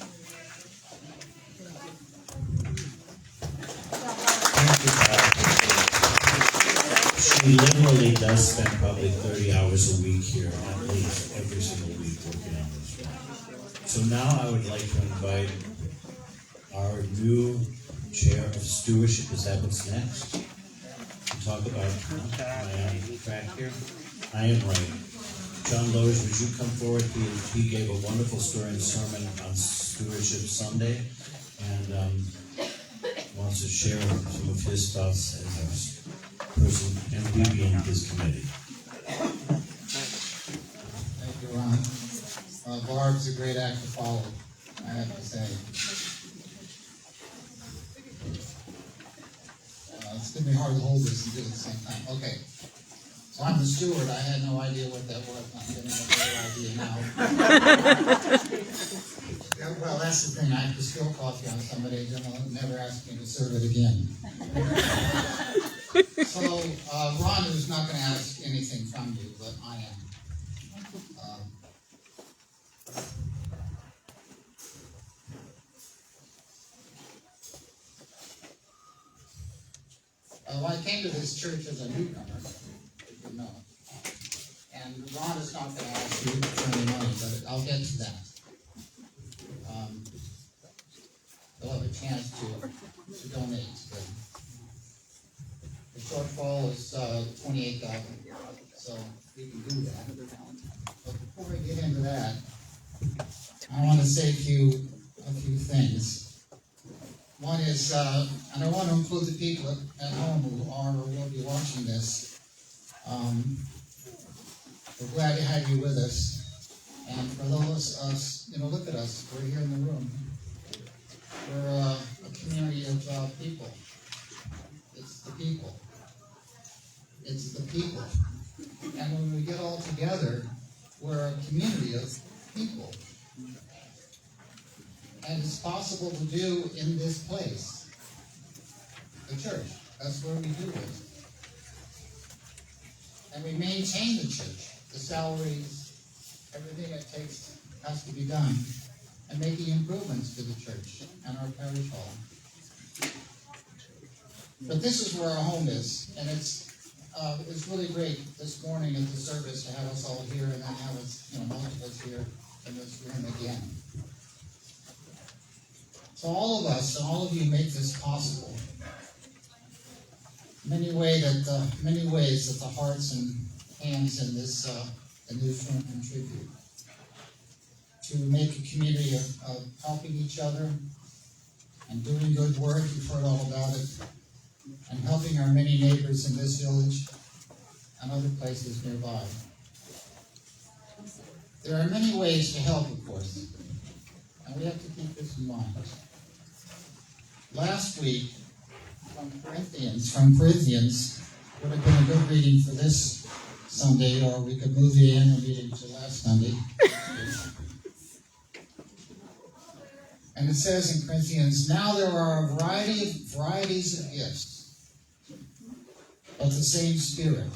She literally does spend probably 30 hours a week here, at least every single week, working on this one. So now I would like to invite our new chair of stewardship. Is that what's next? To talk about my track here. I am right. John Lowe's, would you come forward? He gave a wonderful stirring sermon on Stewardship Sunday, and wants to share some of his thoughts as a person and we in his committee. Thank you, Ron. Barb's a great act to follow, I have to say. It's going to be hard to hold this and do it at the same time. Okay. So I'm the steward. I had no idea what that was. I'm getting a better idea now. Yeah, well, that's the thing. I have to spill coffee on somebody, and they'll never ask me to serve it again. So Ron is not going to ask anything from you, but I am. Well, I came to this church as a newcomer, if you know. And Ron is not going to ask you for any money, but I'll get to that. You'll have a chance chance to donate. The shortfall is 28,000, so we can do that. But before we get into that, I want to say a few things. One is, and I want to include the people at home who are or will be watching this. We're glad to have you with us. And for those of us, look at us. We're here in the room. We're a community of people. It's the people. It's the people. And when we get all together, we're a community of people. And it's possible to do in this place. The church. That's where we do it. And we maintain the church. The salaries, everything it takes has to be done. And making improvements to the church and our parish hall. But this is where our home is. And it's really great this morning at the service to have us all here and then have us, most of us here in this room again. So all of us and all of you make this possible. Many ways that the hearts and hands in this room contribute to make a community of helping each other and doing good work. You've heard all about it, and helping our many neighbors in this village and other places nearby. There are many ways to help, of course, and we have to keep this in mind. Last week, from Corinthians, would have been a good reading for this Sunday, or we could move the annual meeting to last Sunday. And it says in Corinthians, now there are a varieties of gifts, but the same Spirit.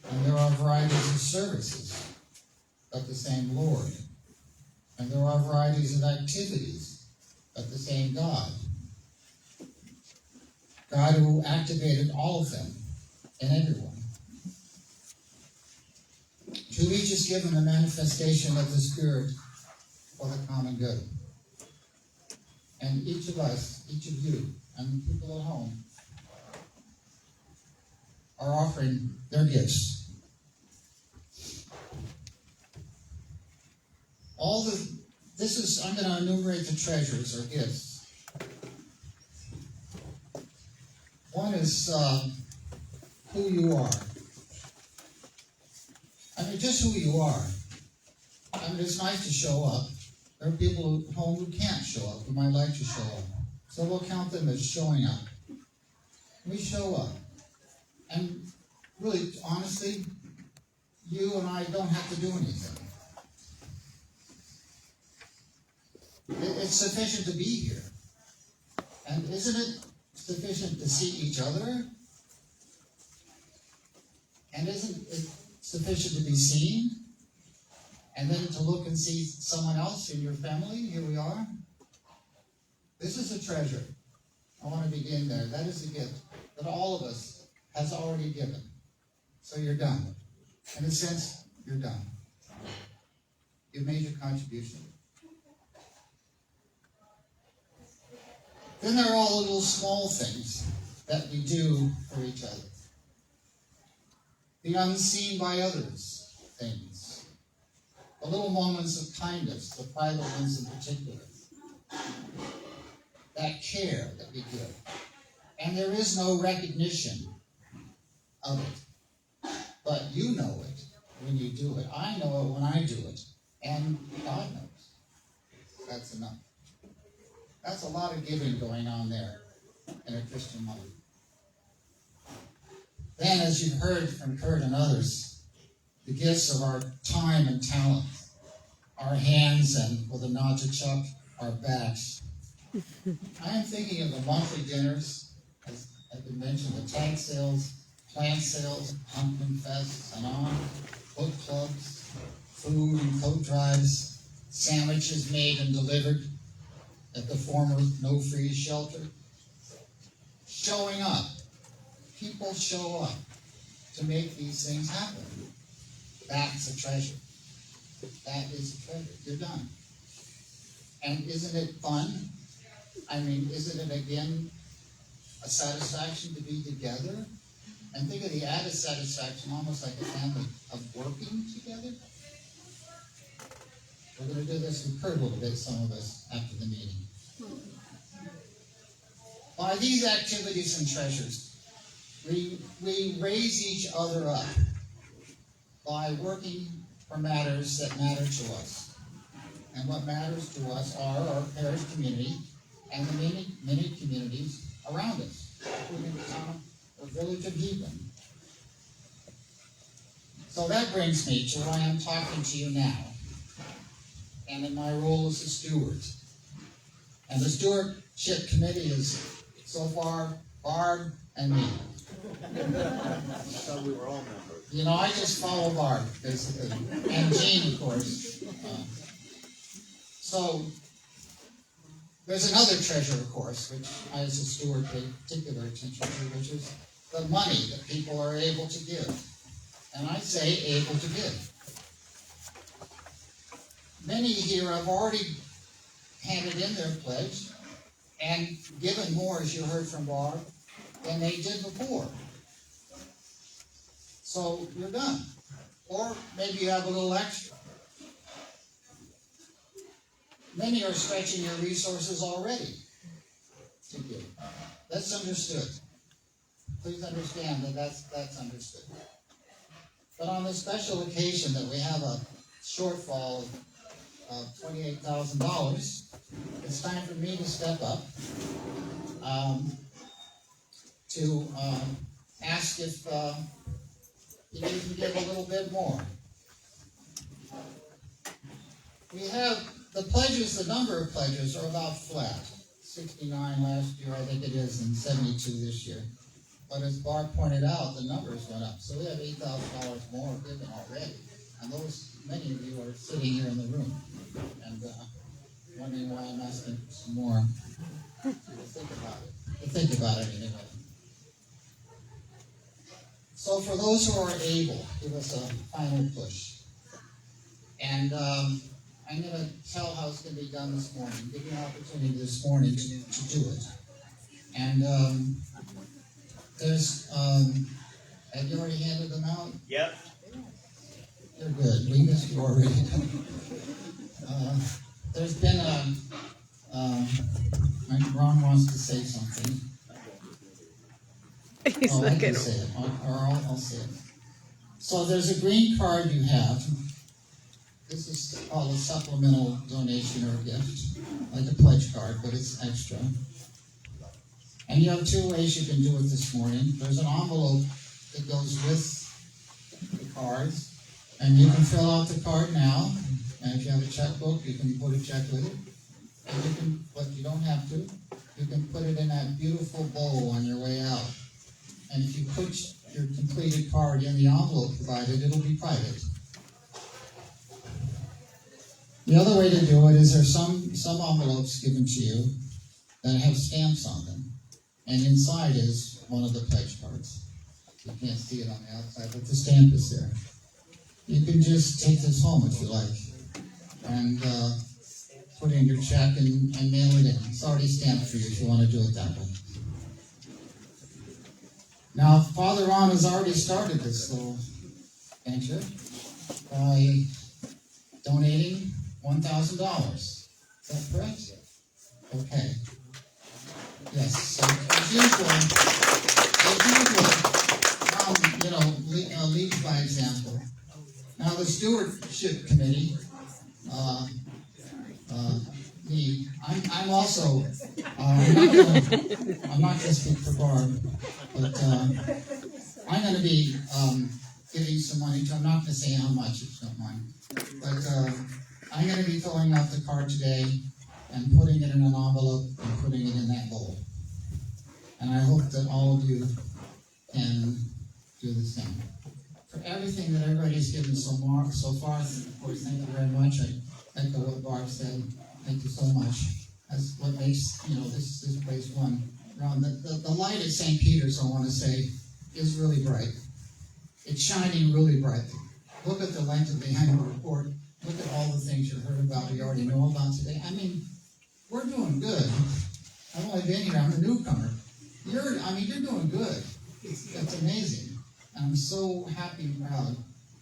And there are varieties of services, but the same Lord. And there are varieties of activities, but the same God. God who activated all of them in everyone. To each is given the manifestation of the Spirit for the common good. And each of us, each of you, and the people at home are offering their gifts. I'm going to enumerate the treasures or gifts. One is who you are. I mean, just who you are. I mean, it's nice to show up. There are people at home who can't show up, who might like to show up. So we'll count them as showing up. We show up. And really, honestly, you and I don't have to do anything. It's sufficient to be here. And isn't it sufficient to see each other? And isn't it sufficient to be seen? And then to look and see someone else in your family? Here we are. This is a treasure. I want to begin there. That is a gift that all of us has already given. So you're done. In a sense, you're done. You've made your contribution. Then there are all the little small things that we do for each other. The unseen by others things. The little moments of kindness, the private ones in particular. That care that we give. And there is no recognition of it. But you know it when you do it. I know it when I do it. And God knows. That's enough. That's a lot of giving going on there in a Christian life. Then, as you've heard from Kurt and others, the gifts of our time and talent, our hands, and with a nod to Chuck, our backs. I am thinking of the monthly dinners, as has been mentioned, the tank sales, plant sales, pumpkin fests, and on, book clubs, food and coat drives, sandwiches made and delivered at the former No Freeze shelter. Showing up. People show up to make these things happen. That's a treasure. That is a treasure. You're done. And isn't it fun I mean, isn't it again a satisfaction to be together? And think of the added satisfaction, almost like a family, of working together. We're going to do this in Kurt a little bit, some of us, after the meeting. By these activities and treasures, we raise each other up by working for matters that matter to us. And what matters to us are our parish community and the many communities around us, including the town or village of Hebron. So that brings me to why I'm talking to you now, and in my role as a steward. And the stewardship committee is so far Barb and me. I thought we were all members. You know, I just follow Barb, basically, and Jean, of course. So there's another treasure, of course, which I as a steward pay particular attention to, which is the money that people are able to give. And I say able to give. Many here have already handed in their pledge and given more, as you heard from Barb, than they did before. So you're done. Or maybe you have a little extra. Many are stretching your resources already to give. That's understood. Please understand that that's understood. But on this special occasion that we have a shortfall of $28,000, it's time for me to step up to ask if you can give a little bit more. We have the pledges, the number of pledges are about flat. 69 last year, I think it is, and 72 this year. But as Barb pointed out, the numbers went up. So we have $8,000 more given already. And those, many of you are sitting here in the room and wondering why I'm asking for some more. Think about it. Think about it anyway. So for those who are able, give us a final push. And I'm going to tell how it's going to be done this morning. Give you an opportunity this morning to do it. And there's, have you already handed them out? Yep. You're good. We missed you already. There's been Ron wants to say something. He's I looking. can say it, or I'll say it. So there's a green card you have. This is called a supplemental donation or gift, like a pledge card, but it's extra. And you have two ways you can do it this morning. There's an envelope that goes with the cards, and you can fill out the card now. And if you have a checkbook, you can put a check with it. And you can, but you don't have to. You can put it in that beautiful bowl on your way out. And if you put your completed card in the envelope provided, it'll be private. The other way to do it is there's some envelopes given to you that have stamps on them. And inside is one of the pledge cards. You can't see it on the outside, but the stamp is there. You can just take this home if you like. And put in your check and mail it in. It's already stamped for you if you want to do it that way. Now, Father Ron has already started this little venture by donating $1,000. Is that correct? Okay. Yes. So as usual, lead by example. Now, the stewardship committee. Me. I'm also. I'm not going to speak for Barb, but I'm going to be giving some money to. I'm not going to say how much, if you don't mind, but I'm going to be filling out the card today and putting it in an envelope and putting it in that bowl. And I hope that all of you can do the same. For everything that everybody's given so far, of course, thank you very much. I echo what Barb said. Thank you so much. That's what makes, this place run. The light at St. Peter's, I want to say, is really bright. It's shining really brightly. Look at the length of the annual report. Look at all the things you heard about, we already know about today. I mean, we're doing good. I've only been here, I'm a newcomer. You're doing good. That's amazing. I'm so happy and proud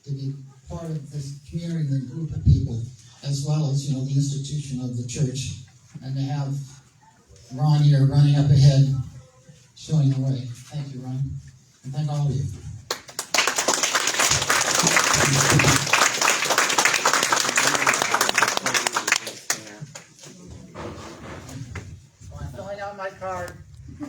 to be part of this community and group of people, as well as, the institution of the church, and to have Ron here running up ahead, showing the way. Thank you, Ron. And thank all of you. I'm filling out my card.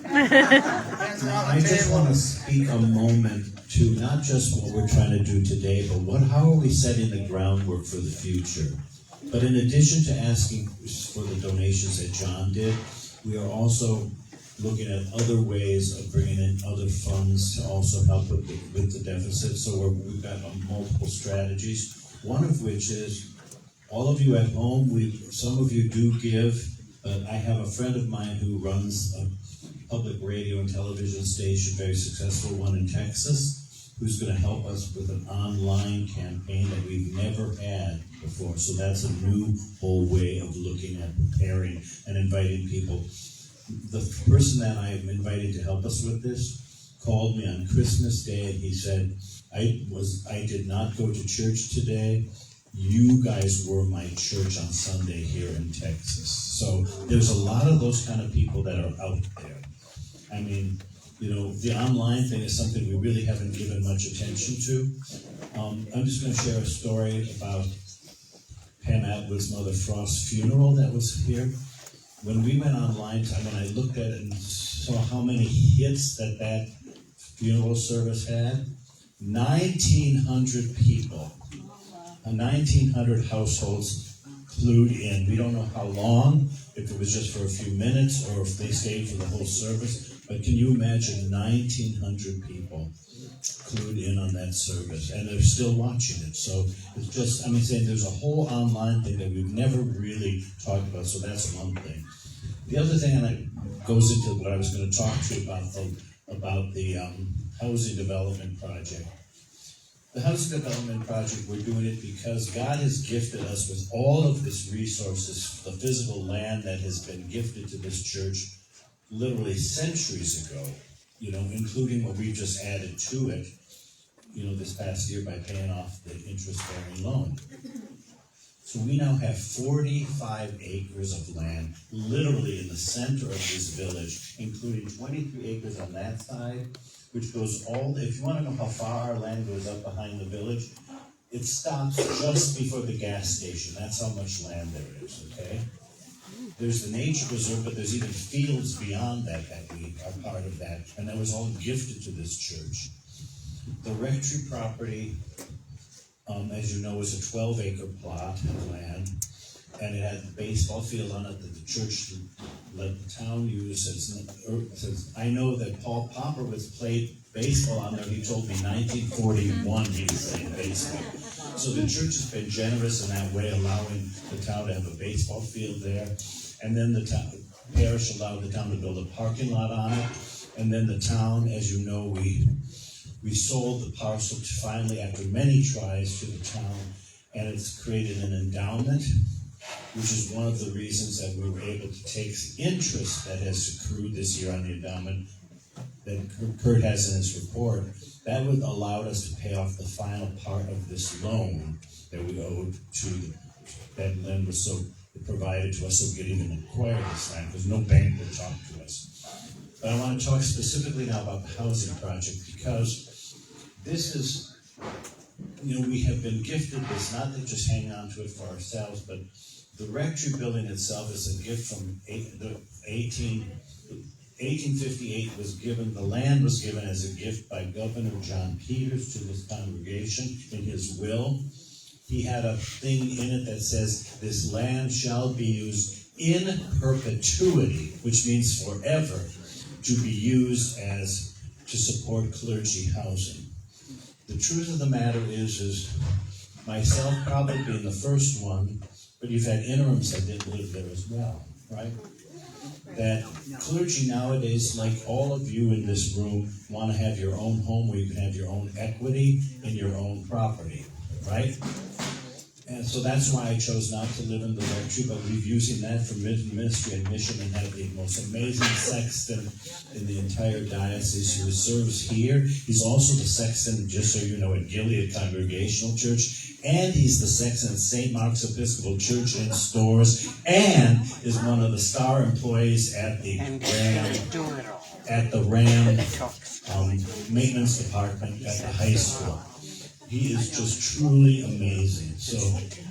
I just want to speak a moment to not just what we're trying to do today, but how are we setting the groundwork for the future? But in addition to asking for the donations that John did, we are also looking at other ways of bringing in other funds to also help with the deficit. So we've got multiple strategies. One of which is, all of you at home, some of you do give, but I have a friend of mine who runs a public radio and television station, very successful one in Texas, who's going to help us with an online campaign that we've never had before. So that's a new whole way of looking at preparing and inviting people. The person that I am inviting to help us with this called me on Christmas Day, and he said, I did not go to church today. You guys were my church on Sunday here in Texas. So there's a lot of those kind of people that are out there. I mean, the online thing is something we really haven't given much attention to. I'm just going to share a story about Pam Atwood's Mother Frost's funeral that was here. When we went online, when I looked at it and saw how many hits that funeral service had, 1,900 people, 1,900 households clued in. We don't know how long, if it was just for a few minutes or if they stayed for the whole service, but can you imagine 1,900 people clued in on that service, and they're still watching it. So it's just, saying there's a whole online thing that we've never really talked about, so that's one thing. The other thing, and it goes into what I was going to talk to you about the housing development project. The housing development project, we're doing it because God has gifted us with all of this resources, the physical land that has been gifted to this church literally centuries ago, including what we've just added to it, this past year by paying off the interest-bearing loan. So we now have 45 acres of land, literally in the center of this village, including 23 acres on that side, which goes if you want to know how far our land goes up behind the village, it stops just before the gas station. That's how much land there is, okay? There's the nature preserve, but there's even fields beyond that we are part of that, and that was all gifted to this church. The rectory property, as you know, is a 12-acre plot of land, and it had the baseball field on it that the church let the town use. Since I know that Paul Pomerantz played baseball on there, he told me 1941 he was playing baseball. So the church has been generous in that way, allowing the town to have a baseball field there. And then the parish allowed the town to build a parking lot on it. And then the town, as you know, we sold the parcel finally after many tries to the town, and it's created an endowment, which is one of the reasons that we were able to take the interest that has accrued this year on the endowment that Kurt has in his report. That would allow us to pay off the final part of this loan that we owed that Lynn was so provided to us so we could even acquire this land, because no bank would talk to us. But I want to talk specifically now about the housing project, because this is, we have been gifted this, not to just hang on to it for ourselves, but the rectory building itself is a gift from 1858 was given, the land was given as a gift by Governor John Peters to this congregation in his will. He had a thing in it that says, this land shall be used in perpetuity, which means forever, to be used to support clergy housing. The truth of the matter is myself probably being the first one, but you've had interims that didn't live there as well, right? That clergy nowadays, like all of you in this room, want to have your own home where you can have your own equity and your own property, right? And so that's why I chose not to live in the rectory, but we're using that for ministry and mission, and have the most amazing sexton in the entire diocese who serves here. He's also the sexton, just so you know, at Gilead Congregational Church, and he's the sexton at St. Mark's Episcopal Church in Stores, and is one of the star employees at the RAM maintenance department at the high school. He is just truly amazing. So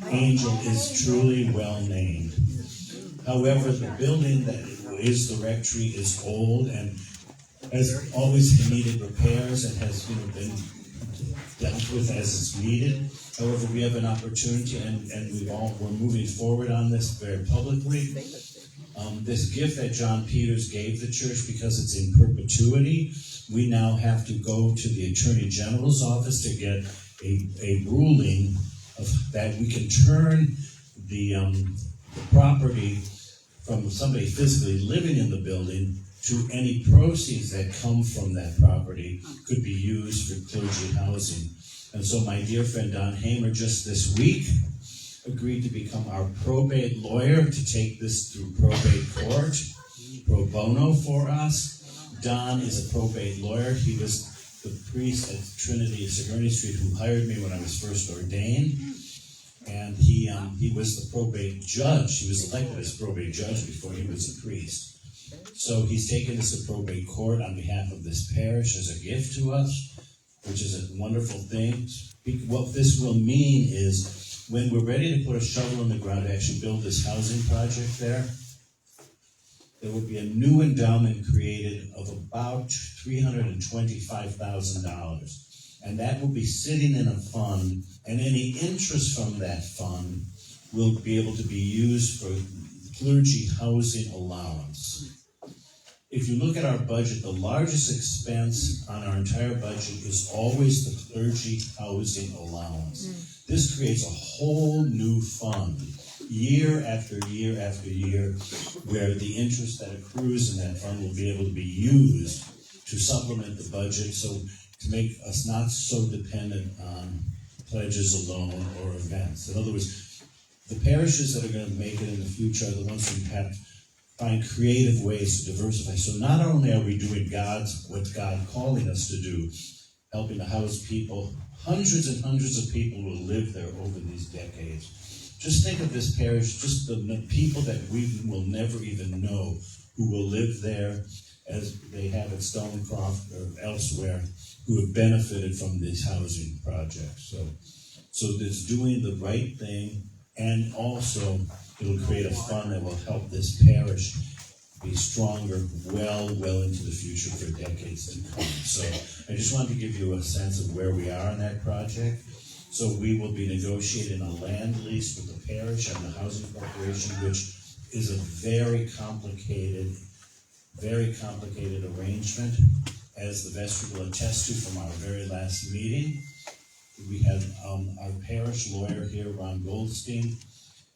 Angel is truly well named. However, the building that is the rectory is old and has always needed repairs and has been dealt with as it's needed. However, we have an opportunity, and we're moving forward on this very publicly. This gift that John Peters gave the church, because it's in perpetuity, we now have to go to the Attorney General's office to get a ruling that we can turn the property from somebody physically living in the building to any proceeds that come from that property could be used for clergy housing. And so my dear friend Don Hamer just this week agreed to become our probate lawyer to take this through probate court, pro bono for us. Don is a probate lawyer. He was the priest at Trinity at Sigourney Street who hired me when I was first ordained. And he was the probate judge. He was elected as probate judge before he was a priest. So he's taken this to probate court on behalf of this parish as a gift to us, which is a wonderful thing. What this will mean is when we're ready to put a shovel in the ground to actually build this housing project there will be a new endowment created of about $325,000. And that will be sitting in a fund, and any interest from that fund will be able to be used for clergy housing allowance. If you look at our budget, the largest expense on our entire budget is always the clergy housing allowance. This creates a whole new fund, year after year after year, where the interest that accrues in that fund will be able to be used to supplement the budget, so to make us not so dependent on pledges alone or events. In other words, the parishes that are going to make it in the future are the ones who have to find creative ways to diversify. So not only are we doing what God calling us to do, helping to house people, hundreds and hundreds of people will live there over these decades. Just think of this parish, just the people that we will never even know who will live there as they have at Stonecroft or elsewhere, who have benefited from these housing projects. So it's doing the right thing, and also it'll create a fund that will help this parish be stronger well into the future for decades to come. So I just wanted to give you a sense of where we are in that project. So we will be negotiating a land lease with the parish and the Housing Corporation, which is a very complicated arrangement, as the vestry will attest to from our very last meeting. We had our parish lawyer here, Ron Goldstein,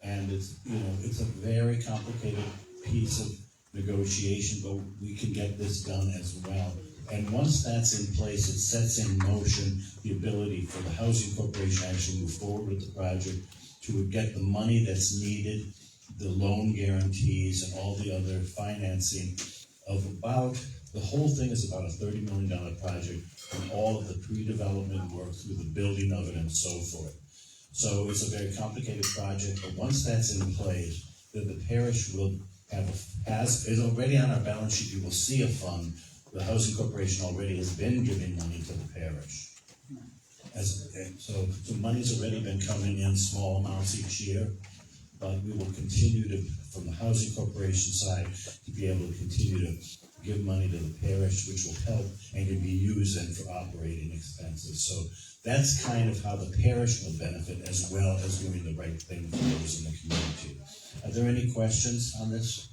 and it's a very complicated piece of negotiation, but we can get this done as well. And once that's in place, it sets in motion the ability for the Housing Corporation to actually move forward with the project, to get the money that's needed, the loan guarantees, and all the other financing of the whole thing is about a $30 million project, and all of the pre-development work through the building of it and so forth. So it's a very complicated project, but once that's in place, then the parish will is already on our balance sheet. You will see a fund. The Housing Corporation already has been giving money to the parish. So money's already been coming in, small amounts each year, but we will continue to, from the Housing Corporation side, to be able to continue to give money to the parish, which will help and can be used then for operating expenses. So that's kind of how the parish will benefit, as well as doing the right thing for those in the community. Are there any questions on this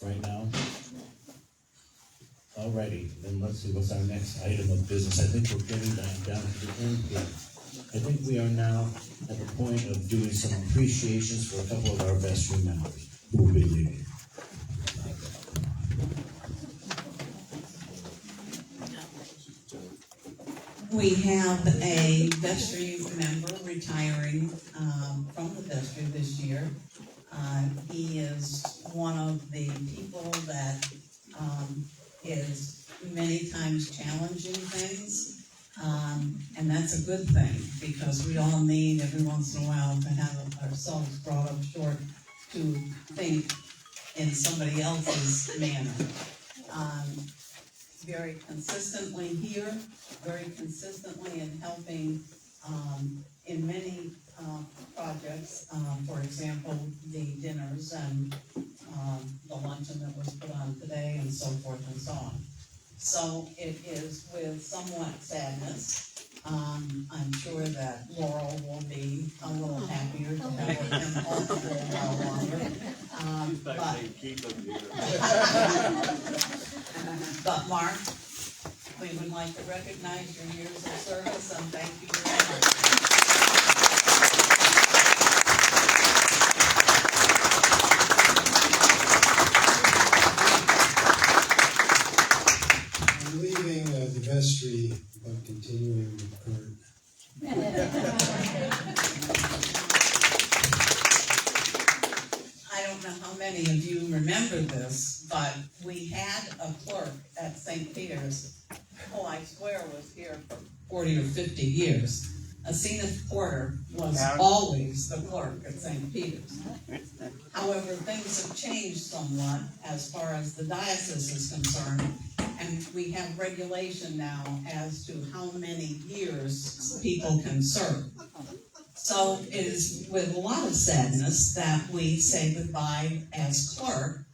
right now? Alrighty, then let's see, what's our next item of business? I think we're getting down to the end here. I think we are now at the point of doing some appreciations for a couple of our vestry members who will be leaving. We have a vestry member retiring from the vestry this year. He is one of the people that is many times challenging things, and that's a good thing because we all need every once in a while to have ourselves brought up short to think in somebody else's manner. Very consistently here, very consistently in helping in many projects, for example, the dinners and the luncheon that was put on today and so forth and so on. So it is with somewhat sadness. I'm sure that Laurel will be a little happier to have him on for a while longer. But Mark, we would like to recognize your years of service and thank you very much. I'm leaving the vestry, but continuing with Kurt. I don't know how many of you remember this, but we had a clerk at St. Peter's, I swear was here for 40 or 50 years. Zenith Porter was always the clerk at St. Peter's. However, things have changed somewhat as far as the diocese is concerned, and we have regulation now as to how many years people can serve. So it is with a lot of sadness that we say goodbye as clerk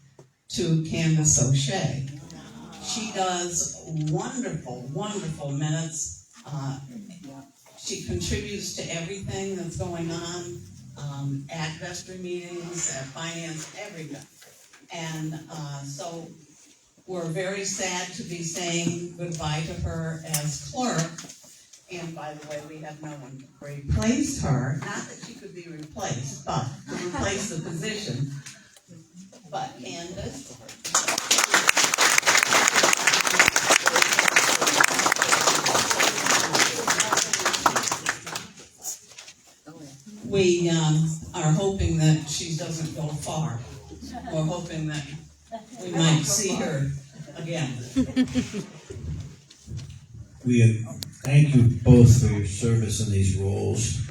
to Candace O'Shea. She does wonderful, wonderful minutes. She contributes to everything that's going on at vestry meetings, at finance, everything. And so we're very sad to be saying goodbye to her as clerk. And by the way, we have no one to replace her. Not that she could be replaced, but to replace the position. But Candace. We are hoping that she doesn't go far. We're hoping that we might see her again. We thank you both for your service in these roles.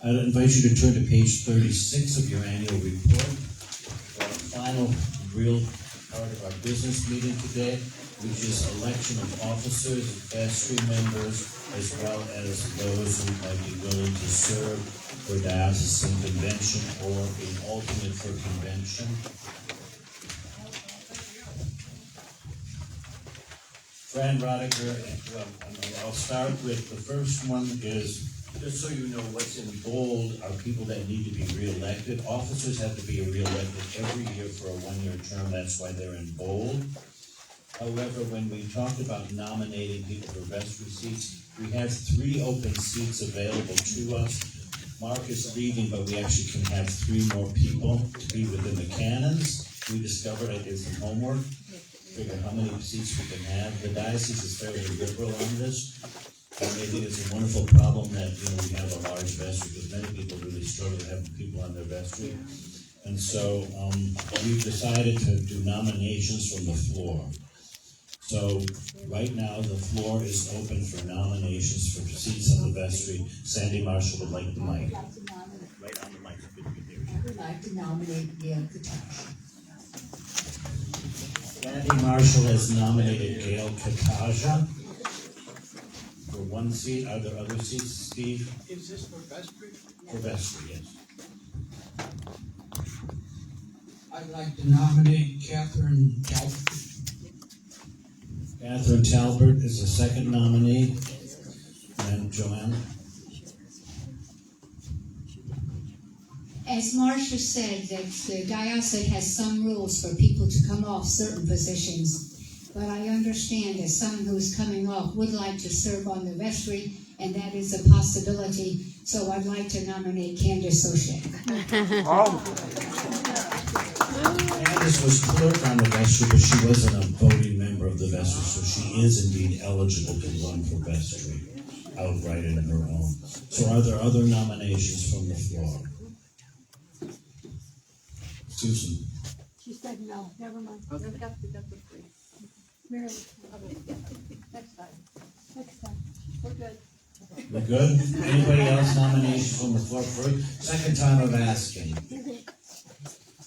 I'd invite you to turn to page 36 of your annual report. Our final real part of our business meeting today, which is election of officers, vestry members, as well as those who might be willing to serve for diocesan convention or an alternate for convention. Fran Rodiker, I'll start with the first one is, just so you know what's in bold are people that need to be reelected. Officers have to be reelected every year for a one-year term, that's why they're in bold. However, when we talked about nominating people for vestry seats, we have 3 open seats available to us. Mark is leaving, but we actually can have 3 more people to be within the canons. We discovered, I did some homework, figure how many seats we can have. The diocese is fairly liberal on this. And I think it's a wonderful problem that, we have a large vestry, because many people really struggle to have people on their vestry. And so we've decided to do nominations from the floor. So right now, the floor is open for nominations for seats on the vestry. Sandy Marshall would like the mic. Right on the mic. I would like to nominate Gail Katasha. Sandy Marshall has nominated Gail Katasha for 1 seat. Are there other seats, Steve? Is this for vestry? For vestry, yes. I'd like to nominate Catherine Talbot. Catherine Talbot is the second nominee. And Joanne? As Marcia said, that the diocese has some rules for people to come off certain positions, but I understand that someone who is coming off would like to serve on the vestry, and that is a possibility, so I'd like to nominate Candace O'Shea. Candace was clerk on the vestry, but she wasn't a voting member of the the vestry, so she is indeed eligible to run for vestry outright in her own. So are there other nominations from the floor? Susan? She said no, never mind. Okay. That's the free. Mary, next time, we're good. We're good? Anybody else nominations from the floor? Second time of asking.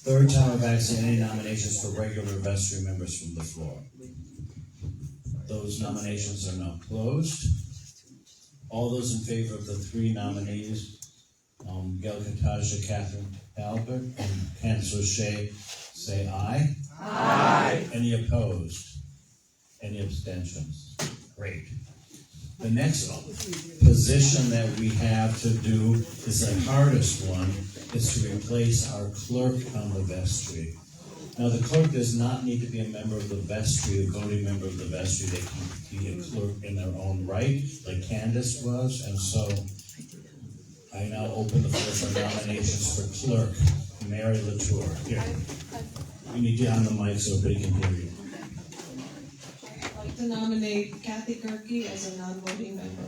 Third time of asking any nominations for regular vestry members from the floor. Those nominations are now closed. All those in favor of the three nominees, Gail Kataja, Catherine Albert, and Candace O'Shea, say aye. Aye. Any opposed? Any abstentions? Great. The next position that we have to do is the hardest one, is to replace our clerk on the vestry. Now, the clerk does not need to be a member of the vestry, a voting member of the vestry. They can be a clerk in their own right, like Candace was, and so I now open the floor for nominations for clerk. Mary Latour. Here. We need you on the mic so everybody can hear you. I'd like to nominate Kathy Gerke as a non-voting member.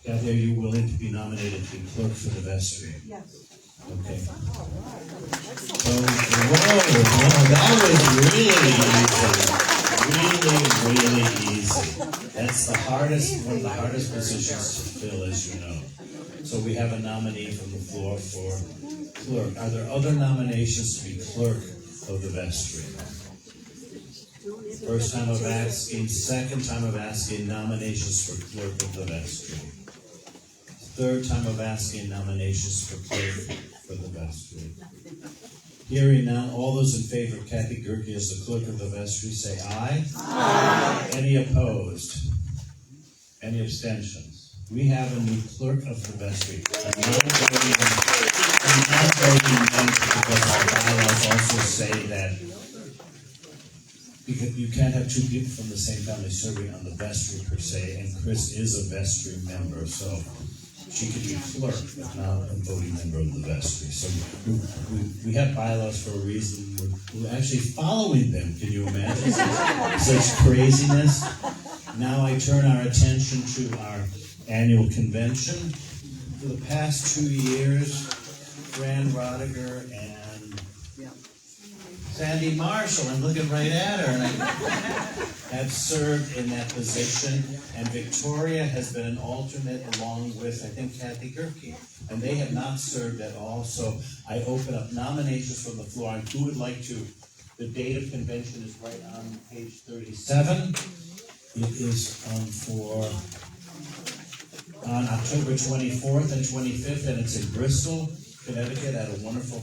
Kathy, are you willing to be nominated to be clerk for the vestry? Yes. Okay. So, whoa, that was really easy. That's the hardest, one of the hardest positions to fill, as you know. So we have a nominee from the floor for clerk. Are there other nominations to be clerk of the vestry? First time of asking, second time of asking nominations for clerk of the vestry. Third time of asking nominations for clerk for the vestry. Hearing none, all those in favor of Kathy Gerke as the clerk of the vestry say aye. Aye. Any opposed? Any abstentions? We have a new clerk of the vestry. I'm not voting because our bylaws also say that because you can't have two people from the same family serving on the vestry per se, and Chris is a vestry member, so she could be clerk, but not a voting member of the vestry. So we have bylaws for a reason. We're actually following them. Can you imagine such craziness? Now I turn our attention to our annual convention. For the past 2 years, Fran Rodiger and Sandy Marshall, I'm looking right at her, and I have served in that position, and Victoria has been an alternate along with, I think, Kathy Gerke, and they have not served at all, so I open up nominations from the floor, and who would like to, the date of convention is right on page 37. It is on October 24th and 25th, and it's in Bristol, Connecticut, at a wonderful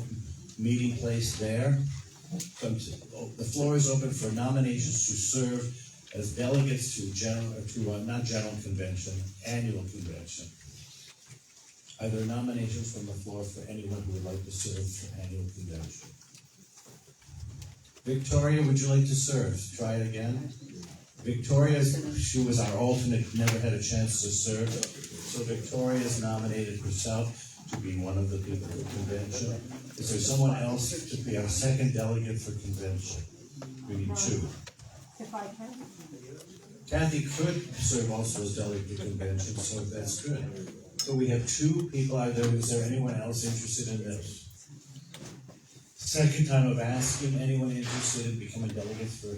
meeting place there. So the floor is open for nominations to serve as delegates to not general convention, annual convention. Are there nominations from the floor for anyone who would like to serve for annual convention? Victoria, would you like to serve? Try it again. Victoria, she was our alternate, never had a chance to serve. So Victoria has nominated herself to be one of the people for convention. Is there someone else to be our second delegate for convention? We need two. If I can. Kathy could serve also as delegate to convention, so that's good. So we have two people out there. Is there anyone else interested in this? Second time of asking, anyone interested in becoming delegates for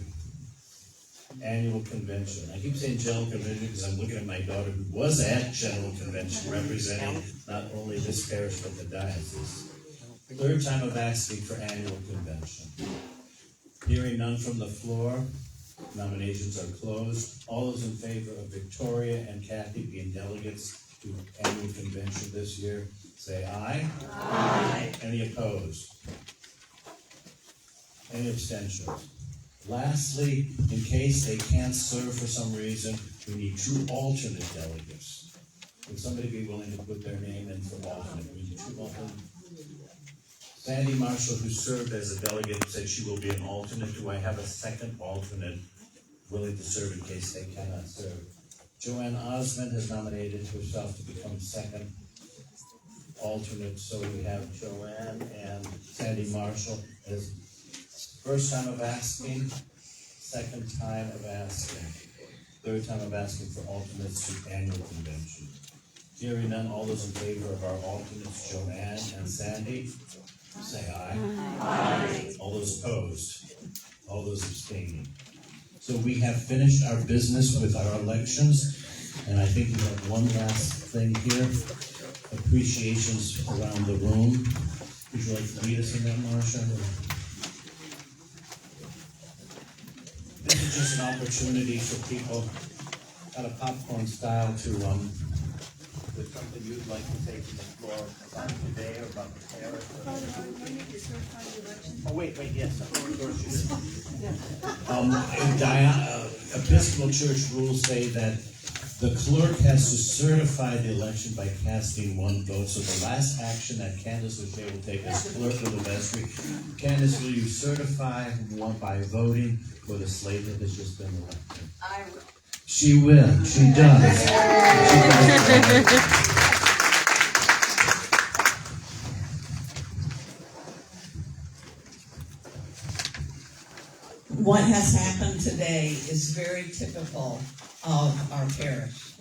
annual convention? I keep saying general convention because I'm looking at my daughter who was at general convention representing not only this parish but the diocese. Third time of asking for annual convention. Hearing none from the floor, nominations are closed. All those in favor of Victoria and Kathy being delegates to annual convention this year, say aye. Aye. Any opposed? Any abstentions? Lastly, in case they can't serve for some reason, we need two alternate delegates. Would somebody be willing to put their name in for alternate? We need two alternate. Sandy Marshall, who served as a delegate, said she will be an alternate. Do I have a second alternate willing to serve in case they cannot serve? Joanne Osmond has nominated herself to become second alternate. So we have Joanne and Sandy Marshall as first time of asking, second time of asking, third time of asking for alternates to annual convention. Hearing none, all those in favor of our alternates, Joanne and Sandy, say aye. Aye. All those opposed? All those abstaining? So we have finished our business with our elections, and I think we have one last thing here. Appreciations around the room. Would you like to lead us in that, Marcia? This is just an opportunity for people, kind of popcorn style, to there's something you'd like to take to the floor about today or about the parish. Oh, wait, yes, of course you do. Episcopal Church rules say that the clerk has to certify the election by casting one vote. So the last action that Candace O'Shea will take as clerk of the vestry. Candace, will you certify one by voting for the slate that has just been elected? I will. She will. She does. What has happened today is very typical of our parish.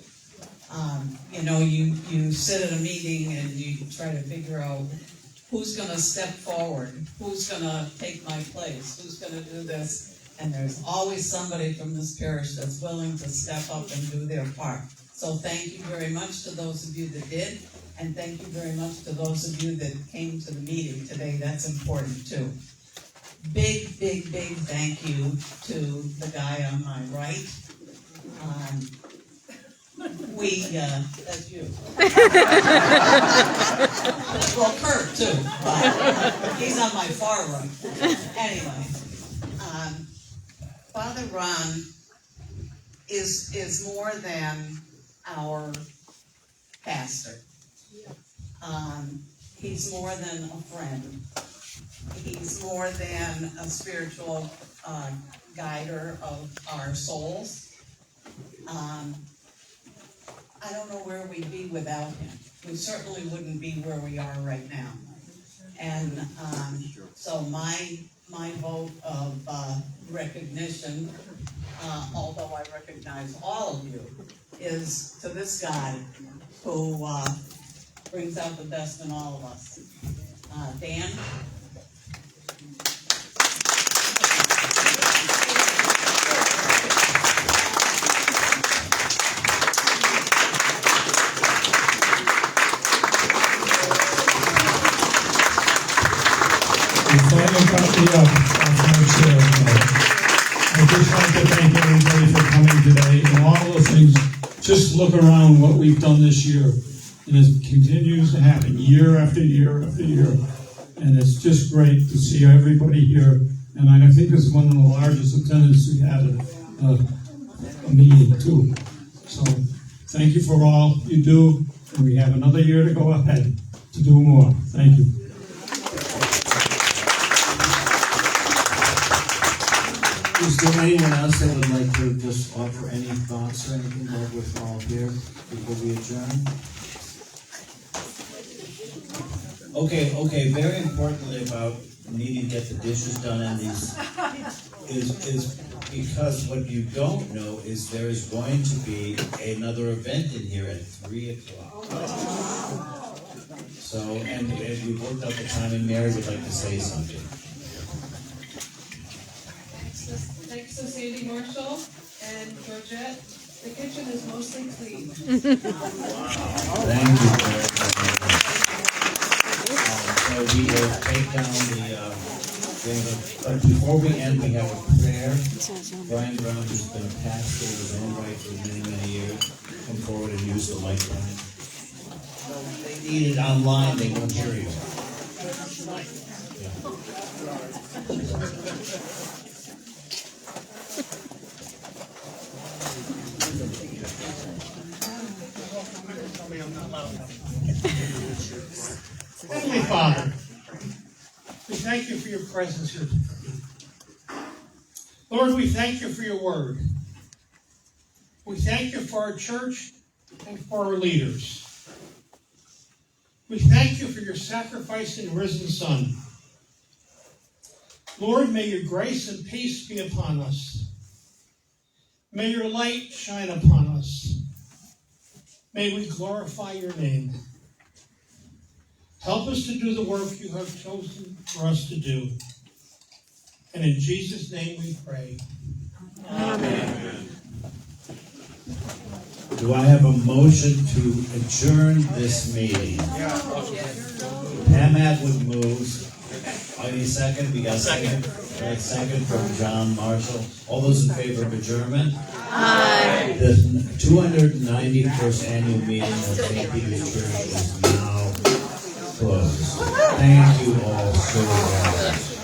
You sit at a meeting and you try to figure out who's going to step forward, who's going to take my place, who's going to do this. And there's always somebody from this parish that's willing to step up and do their part. So thank you very much to those of you that did, and thank you very much to those of you that came to the meeting today. That's important too. Big thank you to the guy on my right. That's you. Well, Kurt too, but he's on my far right. Anyway. Father Ron is more than our pastor. He's more than a friend. He's more than a spiritual guider of our souls. I don't know where we'd be without him. We certainly wouldn't be where we are right now. And so my vote of recognition, although I recognize all of you, is to this guy who brings out the best in all of us. Dan? I just want to thank everybody for coming today and all those things. Just look around what we've done this year, and it continues to happen year after year after year. And it's just great to see everybody here. And I think it's one of the largest attendance we had at a meeting too. So thank you for all you do, and we have another year to go ahead to do more. Thank you. Is there anyone else that would like to just offer any thoughts or anything while we're all here before we adjourn? Okay, very importantly about needing to get the dishes done and these is because what you don't know is there is going to be another event in here at 3 o'clock. So, and we worked out the time, and Mary would like to say something. Thanks to Sandy Marshall and Georgette. The kitchen is mostly clean. Thank you very much. So we will take down but before we end, we have a prayer. Brian Brown, who's been a pastor in his own right for many, many years, come forward and use the mic. If they need it online, they won't hear you. Heavenly Father, we thank you for your presence here today. Lord, we thank you for your word. We thank you for our church and for our leaders. We thank you for your sacrificing risen Son. Lord, may your grace and peace be upon us. May your light shine upon us. May we glorify your name. Help us to do the work you have chosen for us to do. And in Jesus' name we pray. Amen. Do I have a motion to adjourn this meeting? Pam Atwood moves. I need a second. We got a second. A second from John Marshall. All those in favor of adjournment? Aye. The 291st annual meeting of St. Peter's Church is now closed. Thank you all so much.